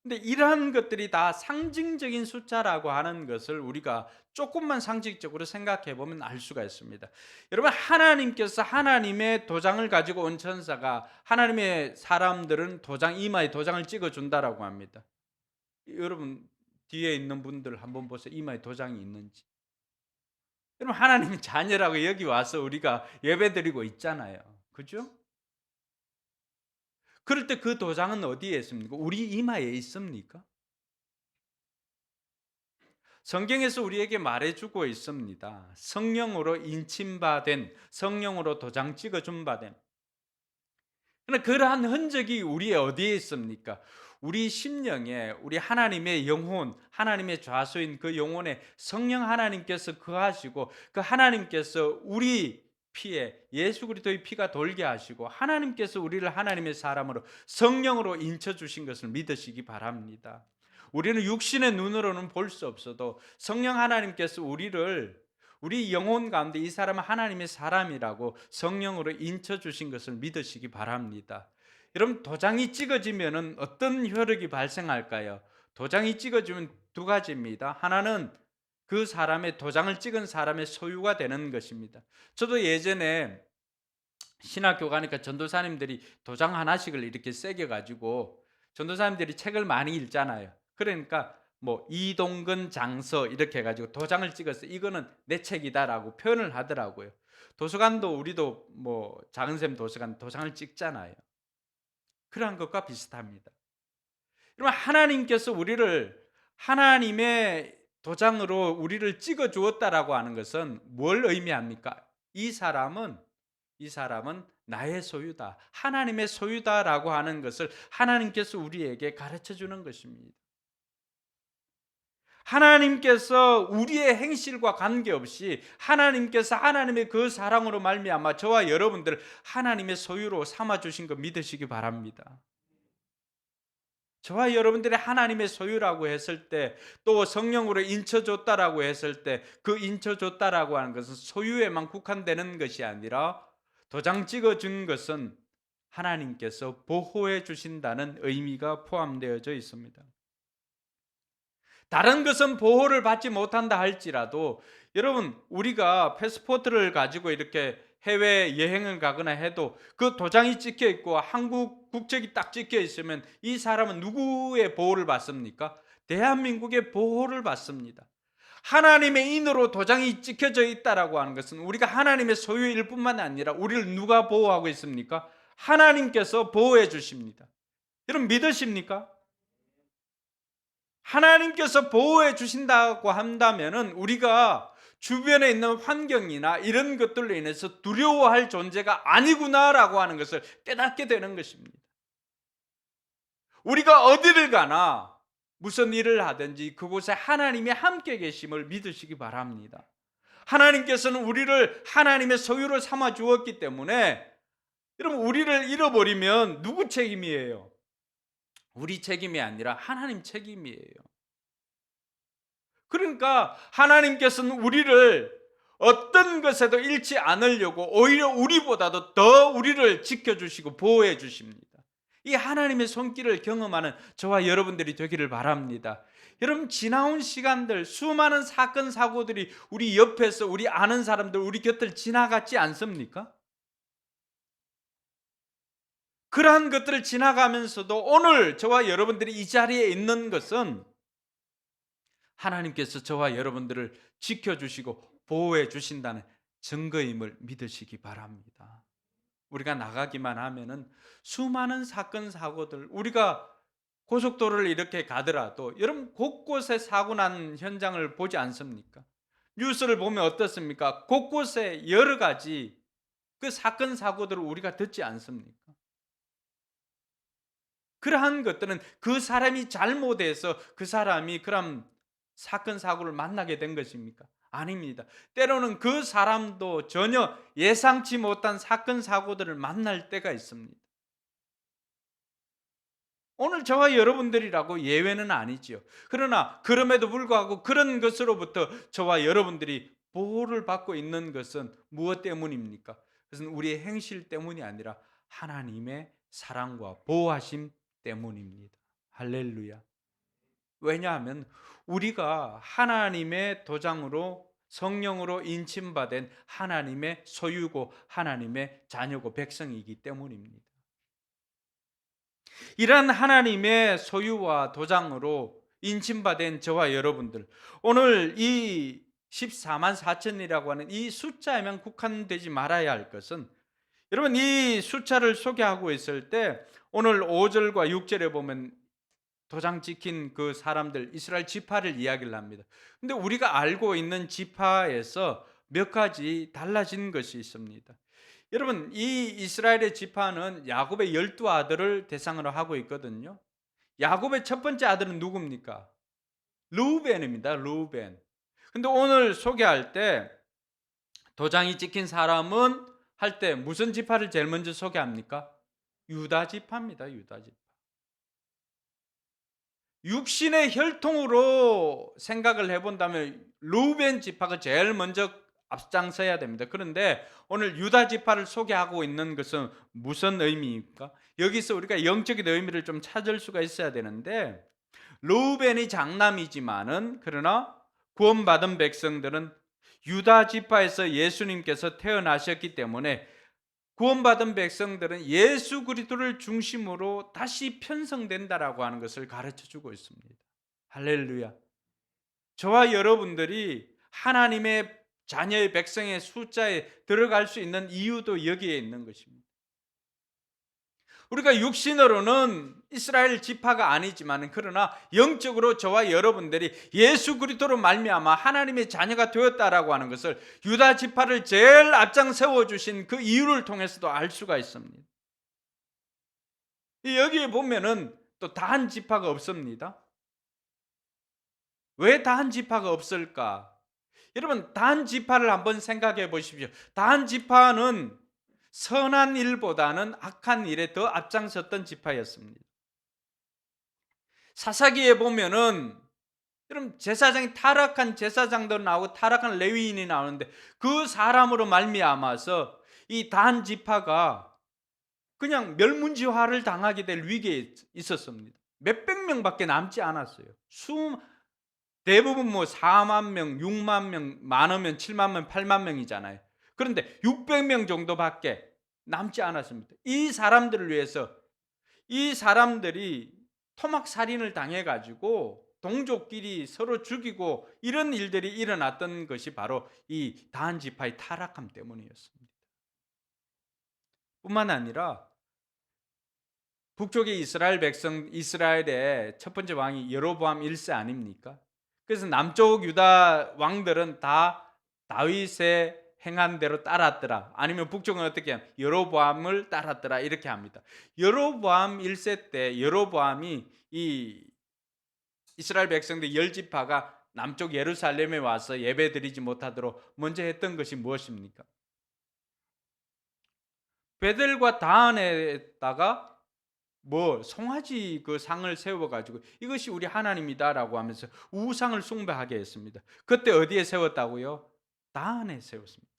근데 이러한 것들이 다 상징적인 숫자라고 하는 것을 우리가 조금만 상식적으로 생각해 보면 알 수가 있습니다. 여러분, 하나님께서 하나님의 도장을 가지고 온 천사가 하나님의 사람들은 이마에 도장을 찍어 준다라고 합니다. 여러분 뒤에 있는 분들 한번 보세요. 이마에 도장이 있는지. 여러분, 하나님의 자녀라고 여기 와서 우리가 예배드리고 있잖아요. 그죠? 그럴 때 그 도장은 어디에 있습니까? 우리 이마에 있습니까? 성경에서 우리에게 말해주고 있습니다. 성령으로 인침받은, 성령으로 도장 찍어준 바된. 그러나 그러한 흔적이 우리의 어디에 있습니까? 우리 심령에, 우리 하나님의 영혼, 하나님의 좌소인 그 영혼에 성령 하나님께서 거하시고, 그 하나님께서 우리 피에 예수 그리스도의 피가 돌게 하시고, 하나님께서 우리를 하나님의 사람으로 성령으로 인쳐 주신 것을 믿으시기 바랍니다. 우리는 육신의 눈으로는 볼 수 없어도 성령 하나님께서 우리 영혼 가운데 이 사람은 하나님의 사람이라고 성령으로 인쳐 주신 것을 믿으시기 바랍니다. 여러분, 도장이 찍어지면 어떤 효력이 발생할까요? 도장이 찍어지면 두 가지입니다. 하나는 그 사람의 도장을 찍은 사람의 소유가 되는 것입니다. 저도 예전에 신학교 가니까 전도사님들이 도장 하나씩을 이렇게 새겨 가지고, 전도사님들이 책을 많이 읽잖아요. 그러니까 뭐 이동근 장서 이렇게 해가지고 도장을 찍어서 이거는 내 책이다라고 표현을 하더라고요. 도서관도 우리도 뭐 작은샘 도서관 도장을 찍잖아요. 그러한 것과 비슷합니다. 여러분, 하나님께서 우리를 하나님의 도장으로 우리를 찍어 주었다라고 하는 것은 뭘 의미합니까? 이 사람은 나의 소유다, 하나님의 소유다라고 하는 것을 하나님께서 우리에게 가르쳐 주는 것입니다. 하나님께서 우리의 행실과 관계없이 하나님께서 하나님의 그 사랑으로 말미암아 저와 여러분들 하나님의 소유로 삼아 주신 거 믿으시기 바랍니다. 저와 여러분들이 하나님의 소유라고 했을 때, 또 성령으로 인쳐줬다라고 했을 때, 그 인쳐줬다라고 하는 것은 소유에만 국한되는 것이 아니라 도장 찍어준 것은 하나님께서 보호해 주신다는 의미가 포함되어져 있습니다. 다른 것은 보호를 받지 못한다 할지라도, 여러분, 우리가 패스포트를 가지고 이렇게 해외 여행을 가거나 해도 그 도장이 찍혀 있고 한국 국적이 딱 찍혀 있으면 이 사람은 누구의 보호를 받습니까? 대한민국의 보호를 받습니다. 하나님의 인으로 도장이 찍혀져 있다라고 하는 것은 우리가 하나님의 소유일 뿐만 아니라 우리를 누가 보호하고 있습니까? 하나님께서 보호해 주십니다. 여러분, 믿으십니까? 하나님께서 보호해 주신다고 한다면은 우리가 주변에 있는 환경이나 이런 것들로 인해서 두려워할 존재가 아니구나라고 하는 것을 깨닫게 되는 것입니다. 우리가 어디를 가나 무슨 일을 하든지 그곳에 하나님이 함께 계심을 믿으시기 바랍니다. 하나님께서는 우리를 하나님의 소유로 삼아 주었기 때문에, 여러분, 우리를 잃어버리면 누구 책임이에요? 우리 책임이 아니라 하나님 책임이에요. 그러니까 하나님께서는 우리를 어떤 것에도 잃지 않으려고 오히려 우리보다도 더 우리를 지켜주시고 보호해 주십니다. 이 하나님의 손길을 경험하는 저와 여러분들이 되기를 바랍니다. 여러분, 지나온 시간들, 수많은 사건 사고들이 우리 옆에서, 우리 아는 사람들, 우리 곁을 지나갔지 않습니까? 그러한 것들을 지나가면서도 오늘 저와 여러분들이 이 자리에 있는 것은 하나님께서 저와 여러분들을 지켜주시고 보호해 주신다는 증거임을 믿으시기 바랍니다. 우리가 나가기만 하면은 수많은 사건 사고들, 우리가 고속도로를 이렇게 가더라도 여러분 곳곳에 사고 난 현장을 보지 않습니까? 뉴스를 보면 어떻습니까? 곳곳에 여러 가지 그 사건 사고들을 우리가 듣지 않습니까? 그러한 것들은 그 사람이 잘못해서 그 사람이 그런 사건 사고를 만나게 된 것입니까? 아닙니다. 때로는 그 사람도 전혀 예상치 못한 사건 사고들을 만날 때가 있습니다. 오늘 저와 여러분들이라고 예외는 아니지요. 그러나 그럼에도 불구하고 그런 것으로부터 저와 여러분들이 보호를 받고 있는 것은 무엇 때문입니까? 그것은 우리의 행실 때문이 아니라 하나님의 사랑과 보호하심 때문입니다. 할렐루야. 왜냐하면 우리가 하나님의 도장으로 성령으로 인침받은 하나님의 소유고 하나님의 자녀고 백성이기 때문입니다. 이러한 하나님의 소유와 도장으로 인침받은 저와 여러분들, 오늘 이 14만 4천이라고 하는 이 숫자에만 국한되지 말아야 할 것은, 여러분 이 숫자를 소개하고 있을 때 오늘 5절과 6절에 보면 도장 찍힌 그 사람들 이스라엘 지파를 이야기를 합니다. 근데 우리가 알고 있는 지파에서 몇 가지 달라진 것이 있습니다. 여러분 이 이스라엘의 지파는 야곱의 12아들을 대상으로 하고 있거든요. 야곱의 첫 번째 아들은 누굽니까? 르우벤입니다. 르우벤. 근데 오늘 소개할 때 도장이 찍힌 사람은 할 때 무슨 지파를 제일 먼저 소개합니까? 유다 지파입니다. 유다 지파. 육신의 혈통으로 생각을 해본다면 르우벤 지파가 제일 먼저 앞장서야 됩니다. 그런데 오늘 유다 지파를 소개하고 있는 것은 무슨 의미입니까? 여기서 우리가 영적인 의미를 좀 찾을 수가 있어야 되는데, 르우벤이 장남이지만은 그러나 구원받은 백성들은 유다 지파에서 예수님께서 태어나셨기 때문에 구원받은 백성들은 예수 그리스도를 중심으로 다시 편성된다라고 하는 것을 가르쳐 주고 있습니다. 할렐루야. 저와 여러분들이 하나님의 자녀의 백성의 숫자에 들어갈 수 있는 이유도 여기에 있는 것입니다. 우리가 육신으로는 이스라엘 지파가 아니지만 그러나 영적으로 저와 여러분들이 예수 그리스도로 말미암아 하나님의 자녀가 되었다라고 하는 것을 유다 지파를 제일 앞장 세워주신 그 이유를 통해서도 알 수가 있습니다. 여기에 보면은 또 다한 지파가 없습니다. 왜 다한 지파가 없을까? 여러분 다한 지파를 한번 생각해 보십시오. 다한 지파는 선한 일보다는 악한 일에 더 앞장섰던 지파였습니다. 사사기에 보면은 여러분 제사장이 타락한 제사장도 나오고 타락한 레위인이 나오는데 그 사람으로 말미암아서 이 단 지파가 그냥 멸문지화를 당하게 될 위기에 있었습니다. 몇백 명밖에 남지 않았어요. 대부분 뭐 4만 명, 6만 명, 많으면 7만 명, 8만 명이잖아요. 그런데 600명 정도밖에 남지 않았습니다. 이 사람들을 위해서 이 사람들이 토막살인을 당해가지고 동족끼리 서로 죽이고 이런 일들이 일어났던 것이 바로 이 다한 지파의 타락함 때문이었습니다. 뿐만 아니라 북쪽의 이스라엘 백성, 이스라엘의 첫 번째 왕이 여로보암 1세 아닙니까? 그래서 남쪽 유다 왕들은 다 다윗의 행한 대로 따랐더라. 아니면 북쪽은 어떻게 하면 여로보암을 따랐더라. 이렇게 합니다. 여로보암 1세 때 여로보암이 이 이스라엘 백성들 10지파가 남쪽 예루살렘에 와서 예배드리지 못하도록 먼저 했던 것이 무엇입니까? 베델과 다한에다가 송아지 그 상을 세워가지고 이것이 우리 하나님이다라고 하면서 우상을 숭배하게 했습니다. 그때 어디에 세웠다고요? 다한에 세웠습니다.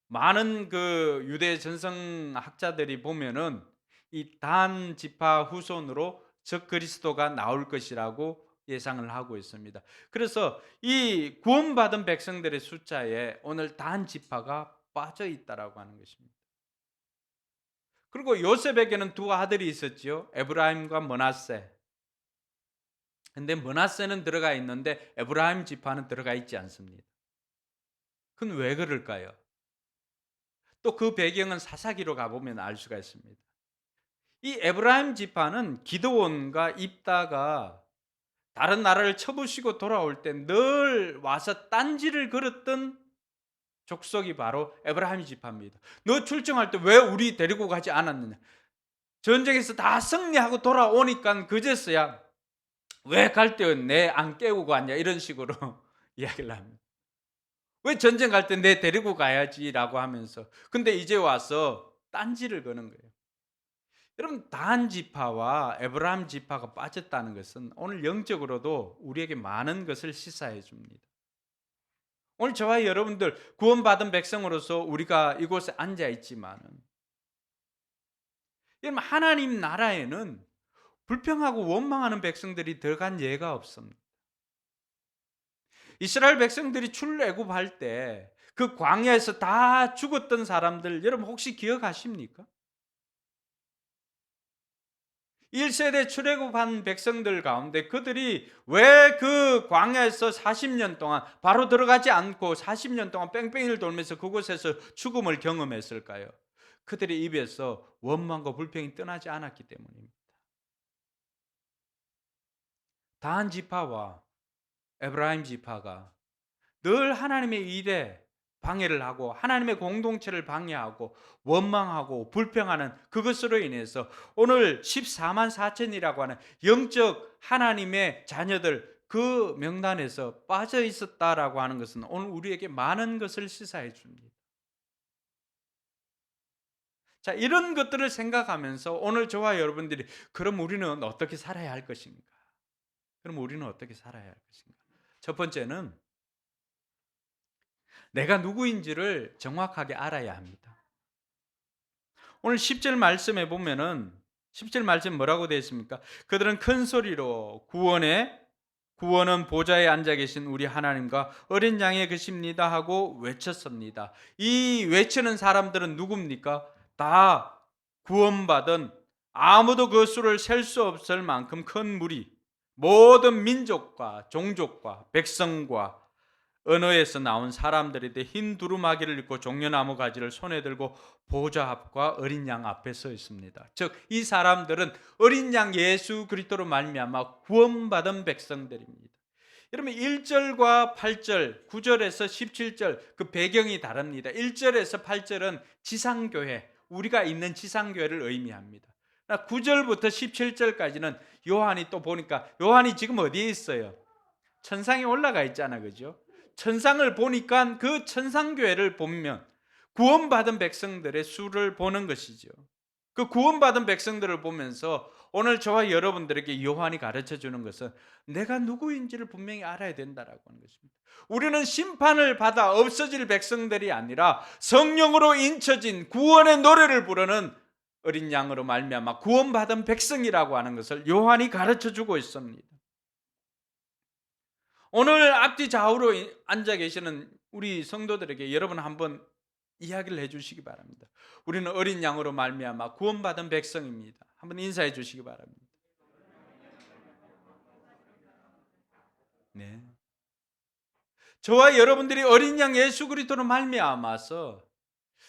많은 그 유대 전성학자들이 보면은 이 다한 지파 후손으로 적 그리스도가 나올 것이라고 예상을 하고 있습니다. 그래서 이 구원받은 백성들의 숫자에 오늘 다한 지파가 빠져 있다라고 하는 것입니다. 그리고 요셉에게는 두 아들이 있었지요. 에브라임과 므낫세. 근데 므낫세는 들어가 있는데 에브라임 지파는 들어가 있지 않습니다. 그건 왜 그럴까요? 또 그 배경은 사사기로 가보면 알 수가 있습니다. 이 에브라임 지파는 기드온과 입다가 다른 나라를 쳐부시고 돌아올 때 늘 와서 딴지를 걸었던 족속이 바로 에브라임 지파입니다. 너 출정할 때 왜 우리 데리고 가지 않았느냐? 전쟁에서 다 승리하고 돌아오니까 그제서야 왜 갈 때 내 안 깨우고 갔냐 이런 식으로 이야기를 합니다. 왜 전쟁 갈 때 내 데리고 가야지라고 하면서 근데 이제 와서 딴지를 거는 거예요. 여러분 다한 지파와 에브라임 지파가 빠졌다는 것은 오늘 영적으로도 우리에게 많은 것을 시사해 줍니다. 오늘 저와 여러분들 구원받은 백성으로서 우리가 이곳에 앉아 있지만은 여러분 하나님 나라에는 불평하고 원망하는 백성들이 들어간 예가 없습니다. 이스라엘 백성들이 출애굽할 때 그 광야에서 다 죽었던 사람들 여러분 혹시 기억하십니까? 1세대 출애굽한 백성들 가운데 그들이 왜 그 광야에서 40년 동안 바로 들어가지 않고 40년 동안 뺑뺑이를 돌면서 그곳에서 죽음을 경험했을까요? 그들의 입에서 원망과 불평이 떠나지 않았기 때문입니다. 단 지파와 에브라임 지파가 늘 하나님의 일에 방해를 하고 하나님의 공동체를 방해하고 원망하고 불평하는 그것으로 인해서 오늘 14만 4천이라고 하는 영적 하나님의 자녀들 그 명단에서 빠져 있었다라고 하는 것은 오늘 우리에게 많은 것을 시사해 줍니다. 자, 이런 것들을 생각하면서 오늘 저와 여러분들이 그럼 우리는 어떻게 살아야 할 것인가? 그럼 우리는 어떻게 살아야 할 것인가? 첫 번째는 내가 누구인지를 정확하게 알아야 합니다. 오늘 10절 말씀에 보면은 10절 말씀 뭐라고 되어 있습니까? 그들은 큰 소리로 구원은 보좌에 앉아 계신 우리 하나님과 어린 양의 것입니다 하고 외쳤습니다. 이 외치는 사람들은 누굽니까? 다 구원받은 아무도 그 수를 셀 수 없을 만큼 큰 무리, 모든 민족과 종족과 백성과 언어에서 나온 사람들인데 흰 두루마기를 입고 종려나무 가지를 손에 들고 보좌 앞과 어린 양 앞에 서 있습니다. 즉 이 사람들은 어린 양 예수 그리스도로 말미암아 구원받은 백성들입니다. 여러분 1절과 8절, 9절에서 17절 그 배경이 다릅니다. 1절에서 8절은 지상교회, 우리가 있는 지상교회를 의미합니다. 9절부터 17절까지는 요한이 또 보니까 요한이 지금 어디에 있어요? 천상에 올라가 있잖아, 그죠? 천상을 보니까 그 천상교회를 보면 구원받은 백성들의 수를 보는 것이죠. 그 구원받은 백성들을 보면서 오늘 저와 여러분들에게 요한이 가르쳐 주는 것은 내가 누구인지를 분명히 알아야 된다라고 하는 것입니다. 우리는 심판을 받아 없어질 백성들이 아니라 성령으로 인쳐진 구원의 노래를 부르는 어린 양으로 말미암아 구원받은 백성이라고 하는 것을 요한이 가르쳐 주고 있습니다. 오늘 앞뒤 좌우로 앉아 계시는 우리 성도들에게 여러분 한번 이야기를 해주시기 바랍니다. 우리는 어린 양으로 말미암아 구원받은 백성입니다. 한번 인사해 주시기 바랍니다. 네. 저와 여러분들이 어린 양 예수 그리스도로 말미암아서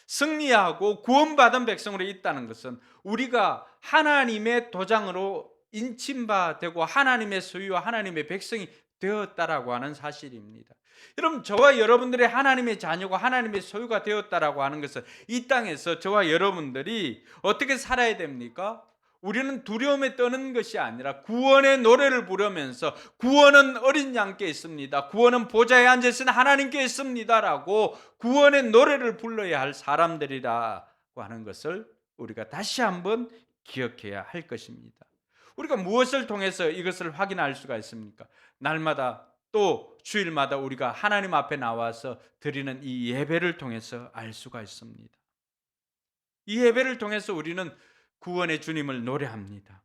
승리하고 구원받은 백성으로 있다는 것은 우리가 하나님의 도장으로 인침받되고 하나님의 소유와 하나님의 백성이 되었다라고 하는 사실입니다. 여러분 저와 여러분들이 하나님의 자녀가 하나님의 소유가 되었다라고 하는 것은 이 땅에서 저와 여러분들이 어떻게 살아야 됩니까? 우리는 두려움에 떠는 것이 아니라 구원의 노래를 부르면서 구원은 어린 양께 있습니다. 구원은 보좌에 앉으신 하나님께 있습니다라고 구원의 노래를 불러야 할 사람들이라고 하는 것을 우리가 다시 한번 기억해야 할 것입니다. 우리가 무엇을 통해서 이것을 확인할 수가 있습니까? 날마다 또 주일마다 우리가 하나님 앞에 나와서 드리는 이 예배를 통해서 알 수가 있습니다. 이 예배를 통해서 우리는 구원의 주님을 노래합니다.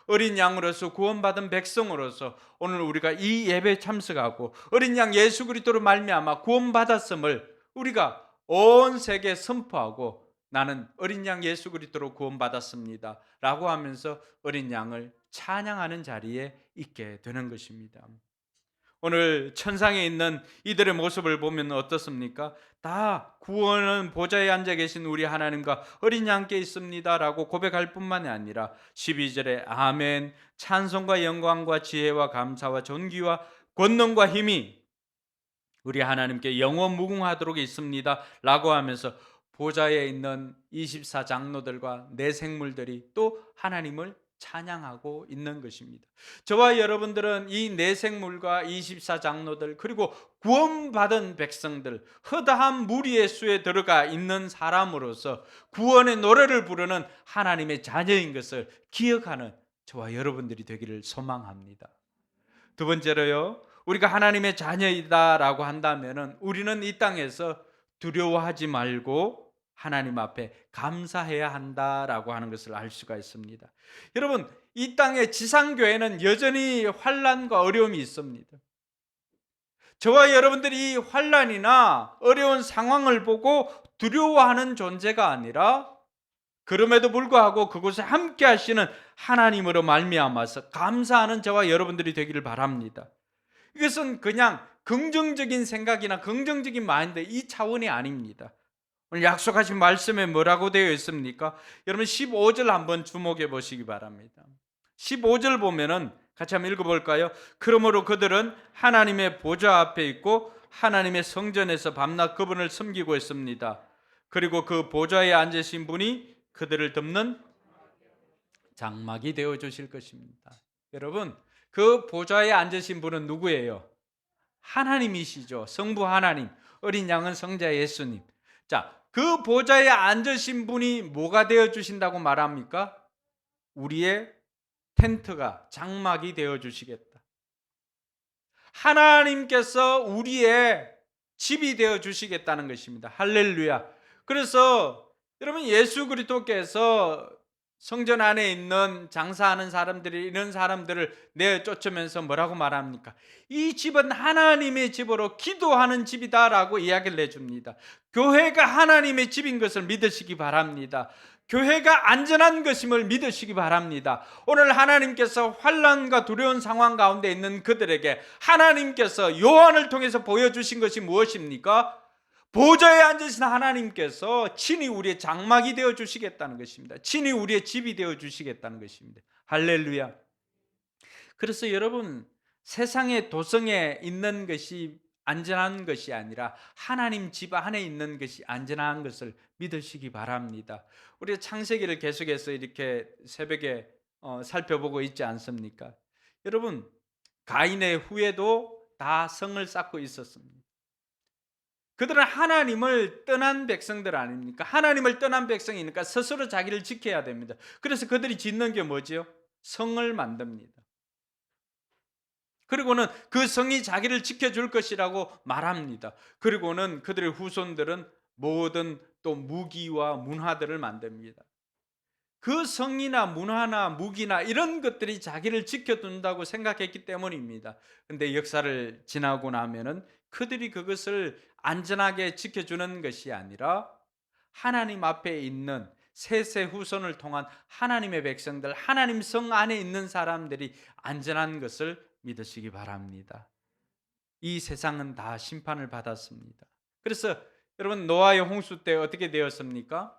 어린 양으로서 구원받은 백성으로서 오늘 우리가 이 예배에 참석하고 어린 양 예수 그리스도로 말미암아 구원받았음을 우리가 온 세계에 선포하고 나는 어린 양 예수 그리스도로 구원받았습니다 라고 하면서 어린 양을 찬양하는 자리에 있게 되는 것입니다. 오늘 천상에 있는 이들의 모습을 보면 어떻습니까? 다 구원은 보좌에 앉아 계신 우리 하나님과 어린 양께 있습니다 라고 고백할 뿐만이 아니라 12절에 아멘 찬송과 영광과 지혜와 감사와 존귀와 권능과 힘이 우리 하나님께 영원 무궁하도록 있습니다 라고 하면서 보좌에 있는 24장로들과 내 생물들이 또 하나님을 찬양하고 있는 것입니다. 저와 여러분들은 이 내 생물과 24장로들 그리고 구원받은 백성들 허다한 무리의 수에 들어가 있는 사람으로서 구원의 노래를 부르는 하나님의 자녀인 것을 기억하는 저와 여러분들이 되기를 소망합니다. 두 번째로요, 우리가 하나님의 자녀이다라고 한다면은 우리는 이 땅에서 두려워하지 말고 하나님 앞에 감사해야 한다라고 하는 것을 알 수가 있습니다. 여러분, 이 땅의 지상교회는 여전히 환난과 어려움이 있습니다. 저와 여러분들이 이 환난이나 어려운 상황을 보고 두려워하는 존재가 아니라 그럼에도 불구하고 그곳에 함께 하시는 하나님으로 말미암아서 감사하는 저와 여러분들이 되기를 바랍니다. 이것은 그냥 긍정적인 생각이나 긍정적인 마인드 이 차원이 아닙니다. 오늘 약속하신 말씀에 뭐라고 되어 있습니까? 여러분 15절 한번 주목해 보시기 바랍니다. 15절 보면은 같이 한번 읽어볼까요? 그러므로 그들은 하나님의 보좌 앞에 있고 하나님의 성전에서 밤낮 그분을 섬기고 있습니다. 그리고 그 보좌에 앉으신 분이 그들을 덮는 장막이 되어 주실 것입니다. 여러분, 그 보좌에 앉으신 분은 누구예요? 하나님이시죠. 성부 하나님, 어린 양은 성자 예수님. 자, 그 보좌에 앉으신 분이 뭐가 되어 주신다고 말합니까? 우리의 텐트가, 장막이 되어 주시겠다. 하나님께서 우리의 집이 되어 주시겠다는 것입니다. 할렐루야. 그래서 여러분, 예수 그리스도께서 성전 안에 있는 장사하는 사람들이 이런 사람들을 내쫓으면서 뭐라고 말합니까? 이 집은 하나님의 집으로 기도하는 집이다라고 이야기를 해줍니다. 교회가 하나님의 집인 것을 믿으시기 바랍니다. 교회가 안전한 것임을 믿으시기 바랍니다. 오늘 하나님께서 환난과 두려운 상황 가운데 있는 그들에게 하나님께서 요한을 통해서 보여주신 것이 무엇입니까? 보좌에 앉으신 하나님께서 친히 우리의 장막이 되어 주시겠다는 것입니다. 친히 우리의 집이 되어 주시겠다는 것입니다. 할렐루야. 그래서 여러분, 세상의 도성에 있는 것이 안전한 것이 아니라 하나님 집 안에 있는 것이 안전한 것을 믿으시기 바랍니다. 우리 창세기를 계속해서 이렇게 새벽에 살펴보고 있지 않습니까? 여러분, 가인의 후예도 다 성을 쌓고 있었습니다. 그들은 하나님을 떠난 백성들 아닙니까? 하나님을 떠난 백성이니까 스스로 자기를 지켜야 됩니다. 그래서 그들이 짓는 게 뭐지요? 성을 만듭니다. 그리고는 그 성이 자기를 지켜줄 것이라고 말합니다. 그리고는 그들의 후손들은 모든 또 무기와 문화들을 만듭니다. 그 성이나 문화나 무기나 이런 것들이 자기를 지켜둔다고 생각했기 때문입니다. 근데 역사를 지나고 나면은 그들이 그것을 안전하게 지켜주는 것이 아니라 하나님 앞에 있는 세세 후손을 통한 하나님의 백성들, 하나님 성 안에 있는 사람들이 안전한 것을 믿으시기 바랍니다. 이 세상은 다 심판을 받았습니다. 그래서 여러분, 노아의 홍수 때 어떻게 되었습니까?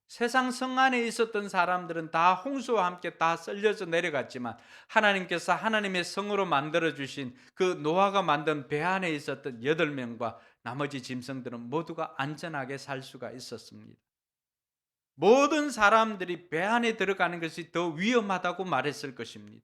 세상 성 안에 있었던 사람들은 다 홍수와 함께 다 썰려져 내려갔지만 하나님께서 하나님의 성으로 만들어주신 그 노아가 만든 배 안에 있었던 8명과 나머지 짐승들은 모두가 안전하게 살 수가 있었습니다. 모든 사람들이 배 안에 들어가는 것이 더 위험하다고 말했을 것입니다.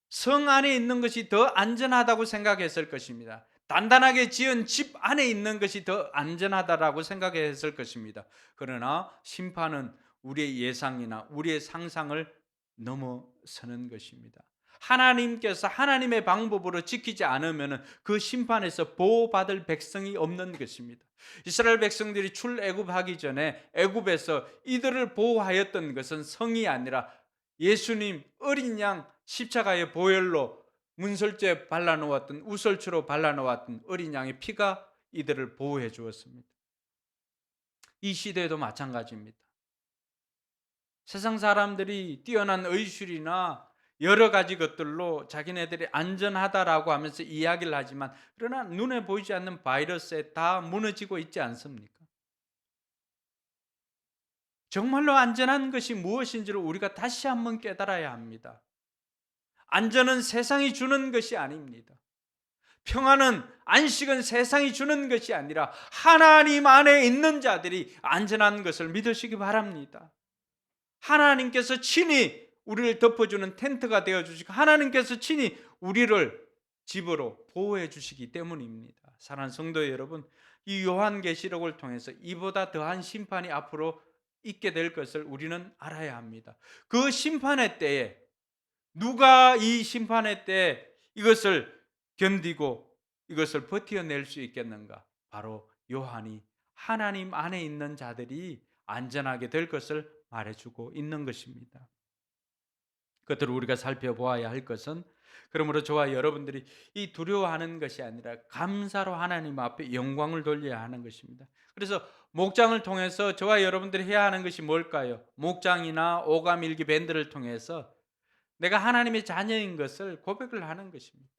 성 안에 있는 것이 더 안전하다고 생각했을 것입니다. 단단하게 지은 집 안에 있는 것이 더 안전하다라고 생각했을 것입니다. 그러나 심판은 우리의 예상이나 우리의 상상을 넘어서는 것입니다. 하나님께서 하나님의 방법으로 지키지 않으면 그 심판에서 보호받을 백성이 없는 것입니다. 이스라엘 백성들이 출애굽하기 전에 애굽에서 이들을 보호하였던 것은 성이 아니라 예수님 어린 양 십자가의 보혈로 문설주에 발라놓았던, 우설주로 발라놓았던 어린 양의 피가 이들을 보호해 주었습니다. 이 시대에도 마찬가지입니다. 세상 사람들이 뛰어난 의술이나 여러 가지 것들로 자기네들이 안전하다라고 하면서 이야기를 하지만 그러나 눈에 보이지 않는 바이러스에 다 무너지고 있지 않습니까? 정말로 안전한 것이 무엇인지를 우리가 다시 한번 깨달아야 합니다. 안전은 세상이 주는 것이 아닙니다. 평안은, 안식은 세상이 주는 것이 아니라 하나님 안에 있는 자들이 안전한 것을 믿으시기 바랍니다. 하나님께서 친히 우리를 덮어주는 텐트가 되어주시고 하나님께서 친히 우리를 집으로 보호해 주시기 때문입니다. 사랑하는 성도 여러분, 이 요한계시록을 통해서 이보다 더한 심판이 앞으로 있게 될 것을 우리는 알아야 합니다. 그 심판의 때에 누가 이 심판의 때 이것을 견디고 이것을 버텨낼 수 있겠는가? 바로 요한이 하나님 안에 있는 자들이 안전하게 될 것을 말해주고 있는 것입니다. 그것들을 우리가 살펴보아야 할 것은, 그러므로 저와 여러분들이 이 두려워하는 것이 아니라 감사로 하나님 앞에 영광을 돌려야 하는 것입니다. 그래서 목장을 통해서 저와 여러분들이 해야 하는 것이 뭘까요? 목장이나 오감일기 밴드를 통해서 내가 하나님의 자녀인 것을 고백을 하는 것입니다.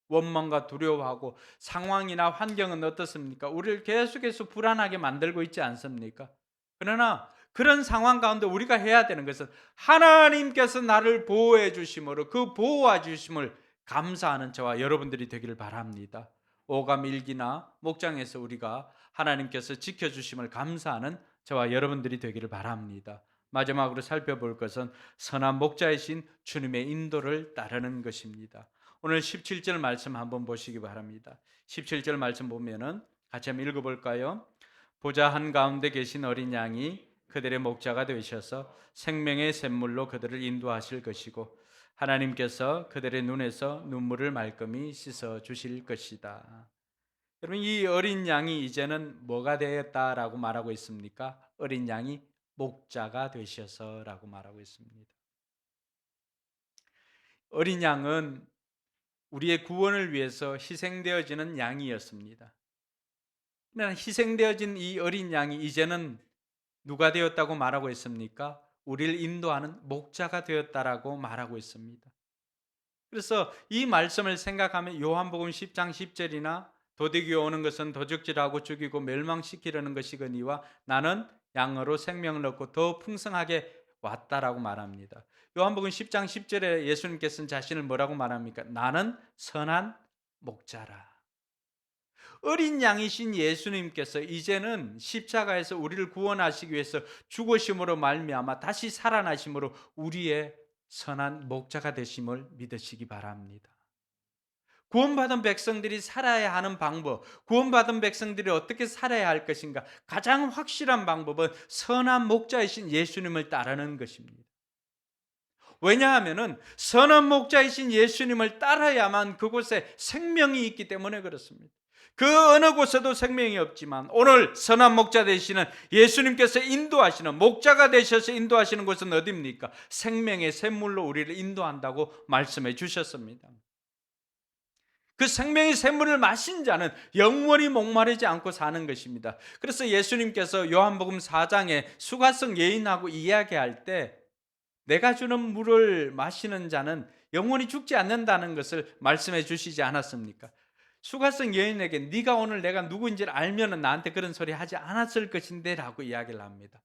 원망과 두려워하고 상황이나 환경은 어떻습니까? 우리를 계속해서 불안하게 만들고 있지 않습니까? 그러나 그런 상황 가운데 우리가 해야 되는 것은 하나님께서 나를 보호해 주심으로 그 보호해 주심을 감사하는 저와 여러분들이 되기를 바랍니다. 오감일기나 목장에서 우리가 하나님께서 지켜주심을 감사하는 저와 여러분들이 되기를 바랍니다. 마지막으로 살펴볼 것은 선한 목자이신 주님의 인도를 따르는 것입니다. 오늘 17절 말씀 한번 보시기 바랍니다. 17절 말씀 보면은 같이 한번 읽어볼까요? 보자 한가운데 계신 어린 양이 그들의 목자가 되셔서 생명의 샘물로 그들을 인도하실 것이고 하나님께서 그들의 눈에서 눈물을 말끔히 씻어 주실 것이다. 여러분, 이 어린 양이 이제는 뭐가 되었다라고 말하고 있습니까? 어린 양이 목자가 되셔서라고 말하고 있습니다. 어린 양은 우리의 구원을 위해서 희생되어지는 양이었습니다. 그러나 희생되어진 이 어린 양이 이제는 누가 되었다고 말하고 있습니까? 우리를 인도하는 목자가 되었다라고 말하고 있습니다. 그래서 이 말씀을 생각하면 요한복음 10장 10절이나 도둑이 오는 것은 도적질하고 죽이고 멸망시키려는 것이거니와 나는 양으로 생명을 얻고 더 풍성하게 왔다라고 말합니다. 요한복음 10장 10절에 예수님께서는 자신을 뭐라고 말합니까? 나는 선한 목자라. 어린 양이신 예수님께서 이제는 십자가에서 우리를 구원하시기 위해서 죽으심으로 말미암아 다시 살아나심으로 우리의 선한 목자가 되심을 믿으시기 바랍니다. 구원받은 백성들이 살아야 하는 방법, 구원받은 백성들이 어떻게 살아야 할 것인가, 가장 확실한 방법은 선한 목자이신 예수님을 따르는 것입니다. 왜냐하면 선한 목자이신 예수님을 따라야만 그곳에 생명이 있기 때문에 그렇습니다. 그 어느 곳에도 생명이 없지만 오늘 선한 목자 되시는 예수님께서 인도하시는, 목자가 되셔서 인도하시는 곳은 어디입니까? 생명의 샘물로 우리를 인도한다고 말씀해 주셨습니다. 그 생명의 샘물을 마신 자는 영원히 목마르지 않고 사는 것입니다. 그래서 예수님께서 요한복음 4장에 수가성 여인하고 이야기할 때 내가 주는 물을 마시는 자는 영원히 죽지 않는다는 것을 말씀해 주시지 않았습니까? 수가성 여인에게 네가 오늘 내가 누구인지를 알면 나한테 그런 소리 하지 않았을 것인데 라고 이야기를 합니다.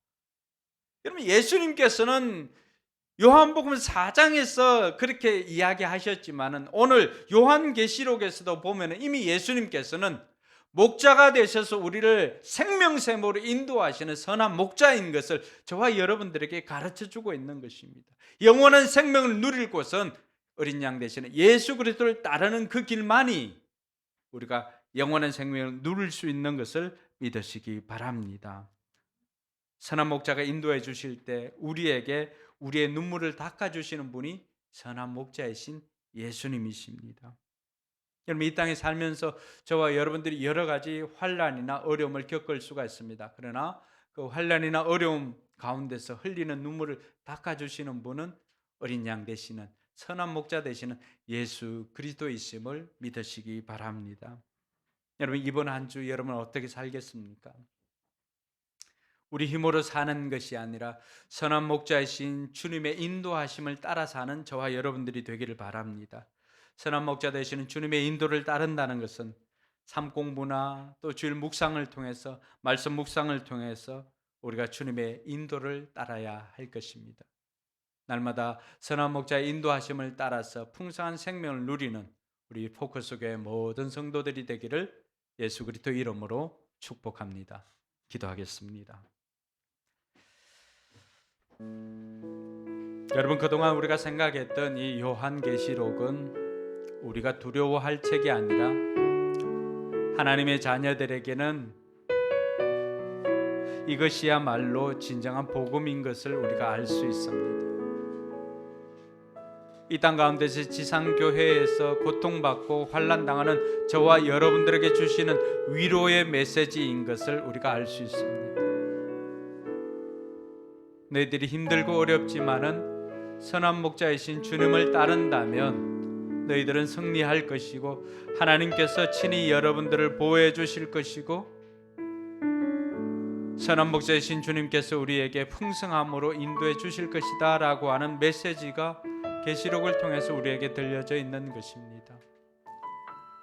여러분, 예수님께서는 요한복음 4장에서 그렇게 이야기하셨지만 오늘 요한계시록에서도 보면 이미 예수님께서는 목자가 되셔서 우리를 생명샘으로 인도하시는 선한 목자인 것을 저와 여러분들에게 가르쳐주고 있는 것입니다. 영원한 생명을 누릴 곳은 어린 양 되시는 예수 그리스도를 따르는 그 길만이 우리가 영원한 생명을 누릴 수 있는 것을 믿으시기 바랍니다. 선한 목자가 인도해 주실 때 우리에게 우리의 눈물을 닦아주시는 분이 선한 목자이신 예수님이십니다. 여러분, 이 땅에 살면서 저와 여러분들이 여러 가지 환난이나 어려움을 겪을 수가 있습니다. 그러나 그 환난이나 어려움 가운데서 흘리는 눈물을 닦아주시는 분은 어린 양 되시는 선한 목자 되시는 예수 그리스도이심을 믿으시기 바랍니다. 여러분, 이번 한 주 여러분 어떻게 살겠습니까? 우리 힘으로 사는 것이 아니라 선한 목자이신 주님의 인도하심을 따라 사는 저와 여러분들이 되기를 바랍니다. 선한 목자 되시는 주님의 인도를 따른다는 것은 삶 공부나 또 주일 묵상을 통해서, 말씀 묵상을 통해서 우리가 주님의 인도를 따라야 할 것입니다. 날마다 선한 목자의 인도하심을 따라서 풍성한 생명을 누리는 우리 포커스교회 모든 성도들이 되기를 예수 그리스도 이름으로 축복합니다. 기도하겠습니다. 여러분, 그동안 우리가 생각했던 이 요한계시록은 우리가 두려워할 책이 아니라 하나님의 자녀들에게는 이것이야말로 진정한 복음인 것을 우리가 알 수 있습니다. 이 땅 가운데서 지상교회에서 고통받고 환난당하는 저와 여러분들에게 주시는 위로의 메시지인 것을 우리가 알 수 있습니다. 너희들이 힘들고 어렵지만은 선한 목자이신 주님을 따른다면 너희들은 승리할 것이고 하나님께서 친히 여러분들을 보호해 주실 것이고 선한 목자이신 주님께서 우리에게 풍성함으로 인도해 주실 것이다 라고 하는 메시지가 계시록을 통해서 우리에게 들려져 있는 것입니다.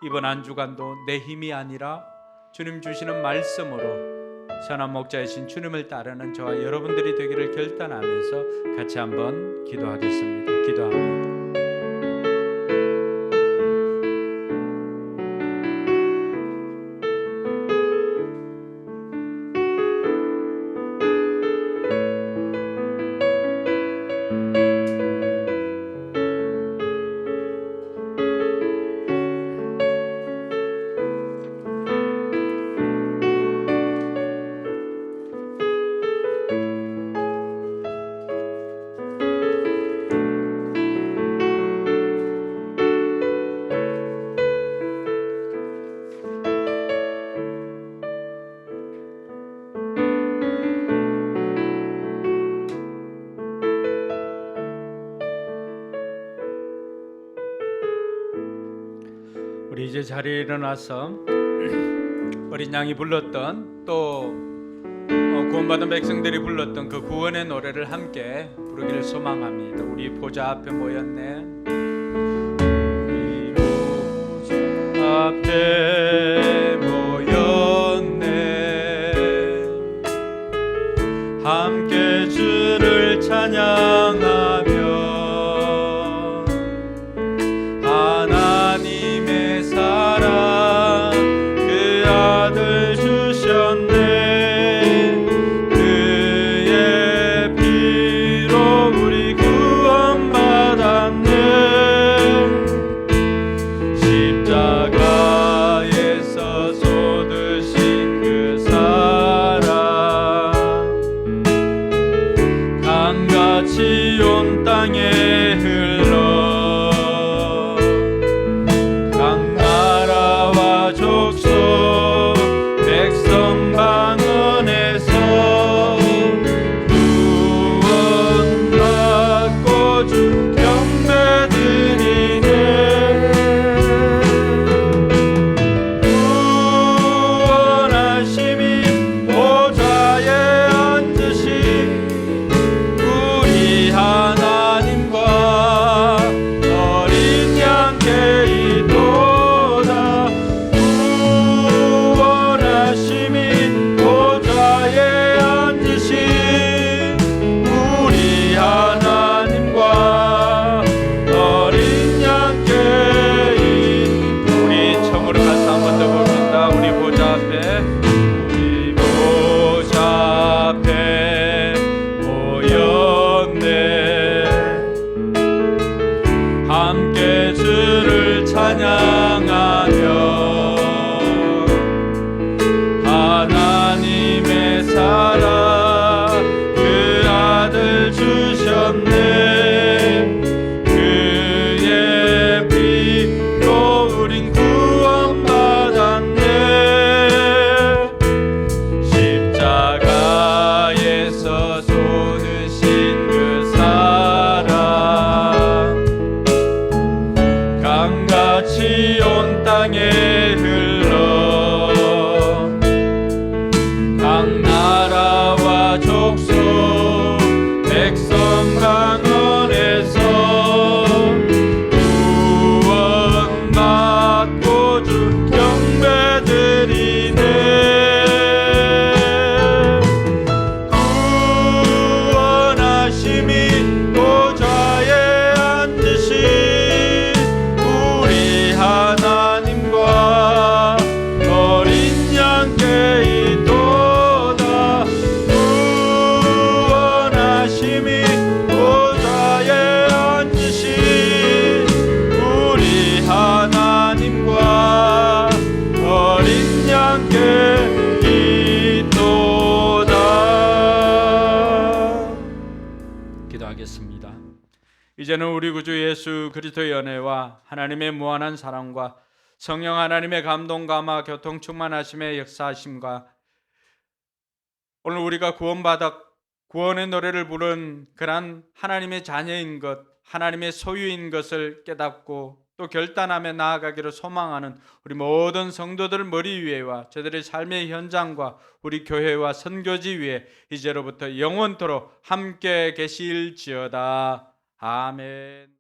이번 한 주간도 내 힘이 아니라 주님 주시는 말씀으로 선한 목자이신 주님을 따르는 저와 여러분들이 되기를 결단하면서 같이 한번 기도하겠습니다. 기도합니다. 우리 이제 자리에 일어나서 어린 양이 불렀던 또 구원받은 백성들이 불렀던 그 구원의 노래를 함께 부르기를 소망합니다. 우리 보좌 앞에 모였네. 우리 보좌 앞에 모였네. 함께 주를 찬양하며 하나님의 사랑 그 아들 주셨네. 그의 피로 우리 구원받았네. 십자가에서 쏟으신 그 사랑 강같이 온 땅에 흘러 나라와 족속 백성 방언에서 구원받고 주 경배드리네. 구원하심이 보좌에 앉으신 우리 하나님과 어린 양께 이도다. 구원하심이 보좌에 앉으신 우리 하나님과 어린 양께 우리 청으로 가서 한 번 더 부릅니다. 우리 보좌 앞에 우리 보좌 앞에 모였네. 함께 주를 찬양하며 하나님의 사랑 그 아들 주셨네. 그의 피로 우린 구원받았네. 십자가에서 쏟으신 그 사랑 강같이 온 땅에 흘러 각 나라와 족속 백성 강원에서 구원받고 주 경배드리네. 구원하심이 보좌에 앉으신 우리 하나님과 어린 양께 이도다. 구원하심이 보좌에 앉으신 우리 하나님과 어린 양께 이도다. 기도하겠습니다. 이제는 우리 구주 예수 그리스도의 연애와 하나님의 무한한 사랑과 성령 하나님의 감동 감화 교통 충만하심의 역사하심과 오늘 우리가 구원받아 구원의 노래를 부른 그런 하나님의 자녀인 것, 하나님의 소유인 것을 깨닫고 또 결단하며 나아가기를 소망하는 우리 모든 성도들 머리 위에와 저들의 삶의 현장과 우리 교회와 선교지 위에 이제로부터 영원토록 함께 계실지어다. 아멘.